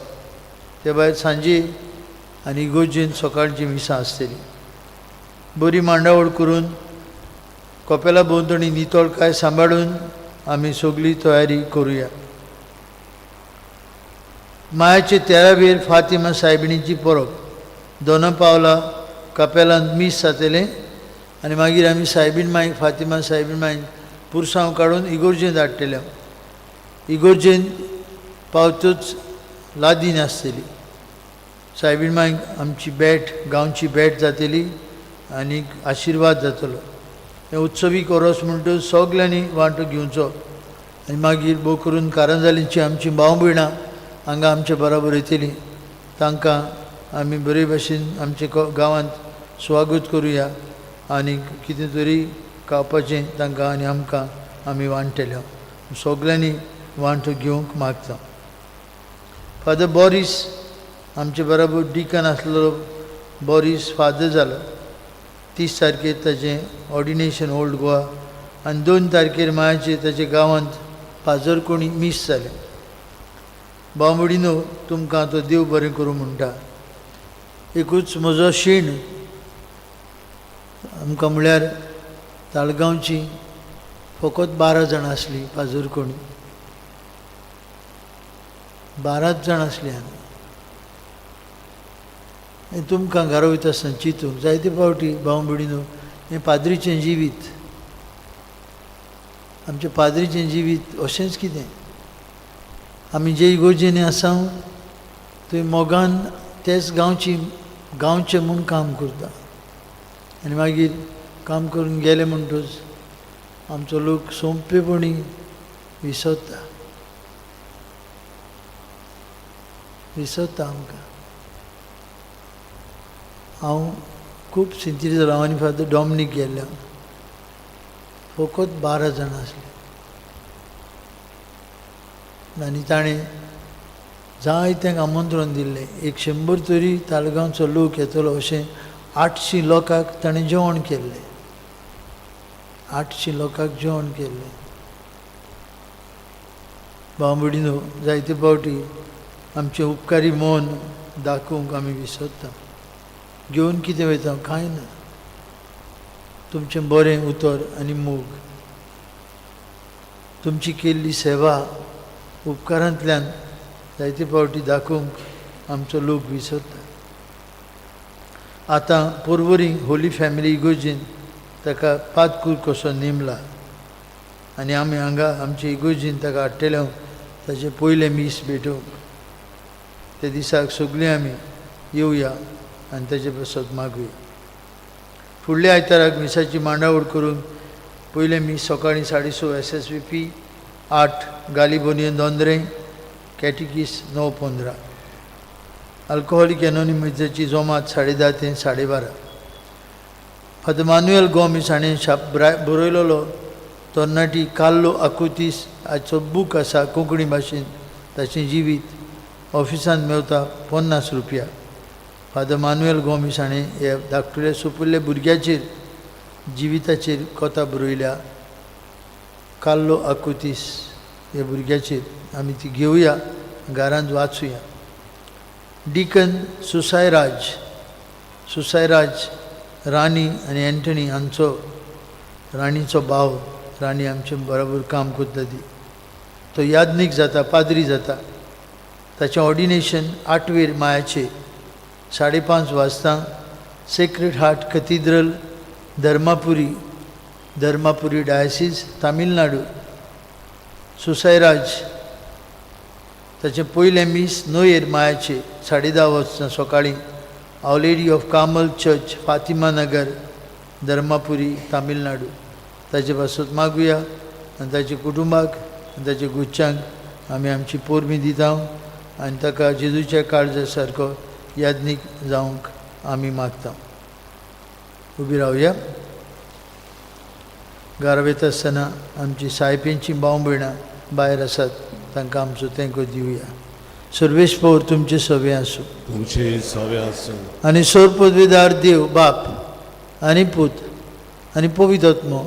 A: ते भायर सांजे आनी इगोर्जेन सकाळची मिसां आसतली. बरी मांडावळ करून कपेला भोंवतणी नितळकाय सांबाळून आमी सगळी तयारी करुया. मायाचे 13 फातिमा सायबिणीची परब दोनापावला कपेलांत मीस जातलें आनी मागीर आमी सायबीण मांयक, फातिमा सायबीण मांयक पुरसांव काडून इगोर्जेन धाडटले. इगोर्जेन पावतूच लादीन आसतली. सायबीण मांयक आमची भेट, गांवची भेट जातली आनी आशिर्वाद जातलो. हें उत्सवीक ओरोस म्हणटच सगल्यांनी वांटो घेवचो आनी मागीर भोव करून कारंजालींची आमची भाव भयणां हांगा आमचे बरोबर येतलीं. तांकां आमी बरे भाशेन आमचे गांवांत स्वागत करुया आनी कितें तरी खावपाचें तांकां आनी आमकां आमी वांटतले. सगल्यांनी वांटो घेवंक मागता. फादर बॉरीस आमचे बरोबर डिकन आसलेलो बॉरीस फादर जालो. 30 तारखेर ताचें ऑर्डिनेशन ओल्ड गोवा आनी 2 तारखेर मायाचेर ताच्या गांवांत पाजरकोणी मीस जालें. बांबडिनो तुमकां तो देव बरें करूं म्हणटा. एकूच म्हजो शीण आमकां म्हळ्यार ताळगांवची फकत 12 जाणां आसलीं पाजरकोणी. 12 जाण आसलीं आमी. हें तुमकां घरा वयता आसतना चिंतूंक जायते फावटी भाव भयणीनो, हें पाद्रीचें जिवीत, आमचें पाद्रीचें जिवीत अशेंच कितें. आमी जे इगोर्जेनी आसा थंय मोगान तेच गांवचें म्हूण काम करता आनी मागीर काम करून गेले म्हणटच आमचो लोक सोंपेपणी विसरता आमकां. हांव खूब सिंचरी जालो. हांव आनी फादर डॉमिनीक गेल्ले. फकत 12 जाणां आसलीं आनी ताणें जायत्यांक आमंत्रण दिल्लें. 100 तरी ताळगांवचो लोक येतलो अशें 800 लोकांक ताणें जेवण केल्लें. 800 लोकांक जेवण केल्लें. भाव भयणीनो, जायते फावटी आमचें उपकारी मन दाखोवंक आमी विसरता. घेवन कितें वयता? कांय ना. तुमचें बरें उतर आनी मोग. तुमची केल्ली सेवा उपकारांतल्यान जायते फावटी दाखोवंक आमचो लोक विसरता. आतां पोरवोरी होली फॅमिली इगोर्जीन ताका पातकूर कसो नेमला आनी आमी हांगा आमचे इगोर्जीन ताका हाडटले ताचे पयले मीस भेटोवंक. ते दिसाक सगळीं आमी येवया आनी ताचे बसत मागुया. फुडल्या आयताराक मिसाची मांडावळ करून पयले मीस सकाळीं 6:30 SSVP 8 गालिबोनियन दोंदरे कॅटिकीस 9:15. अल्कोहोलीक एनोनिमसाची जोमात 10:30 ते 12:30. फादर मान्युएल गोमेस हाणें बरयलोलो तरणाटी काल्लो आकुतीस हाचो बूक आसा कोंकणी भाशेन. ताचें जिवीत ऑफिसांत मेवता ₹50. फादर मान्युएल गोमेस हाणें हे धाकटुल्या सोंपिल्ल्या भुरग्याचेर जिविताचेर कथा बरयल्या. काल्लो आकुतीस ह्या भुरग्याचेर आमी ती घेवया घरांत वाचुया. डिकन सुसायराज राणी आनी एंटनी हांचो राणीचो भाव. राणी आमचे बरोबर काम करता ती. तो यादनीक जाता, पाद्री जाता. ताचें ऑर्डिनेशन 8 मायाचे 5:30 वाजता Sacred Heart cathedral Dharmapuri diocese Tamil Nadu. Susairaj ताचें पयलें मीस 9 मायाचे 10:30 वाजता सकाळीं Our Lady of Carmel church Fatima Nagar Dharmapuri Tamil Nadu. ताचे पासत मागुया आनी ताच्या कुटुंबाक आनी ताच्या गुच्च्यांक आमी आमची पोरबी दिता आनी ताका जेजूच्या काळजा सारको यादनीक जावंक आमी मागता. उबी रावया. घरा वयता आसतना आमची सायपेंची भाव भयणां भायर आसात तांकां आमचो तेंको दिवया. सर्वेश पौर तुमचे सवे आसूं.
C: तुमचे सवे आसूं.
A: आनी सोर पदवीदार देव बाप आनी पूत आनी पवित्र आत्मो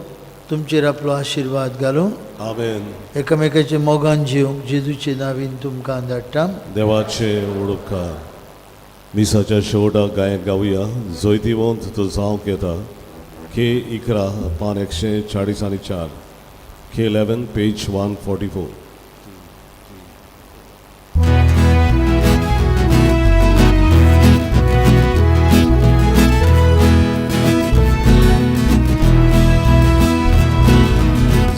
A: तुमचेर आपलो आशिर्वाद घालूं.
C: आमेन.
A: एकामेकाचे मोगान जिवंक जेजूचे नांवीन तुमकां धाडटा.
C: देवाचे उपकार. मिसाच्या शेवटाक गायक गावया. जैतिवंत तो जावंक येता. K11 पान 144. K11 page 144.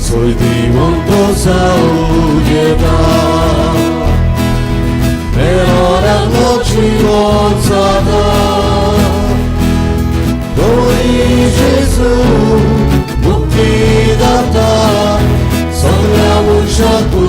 F: Soy divonto saudieta, pero la noche gonzada, doi Gesù, mukti data, sognamo un sciacco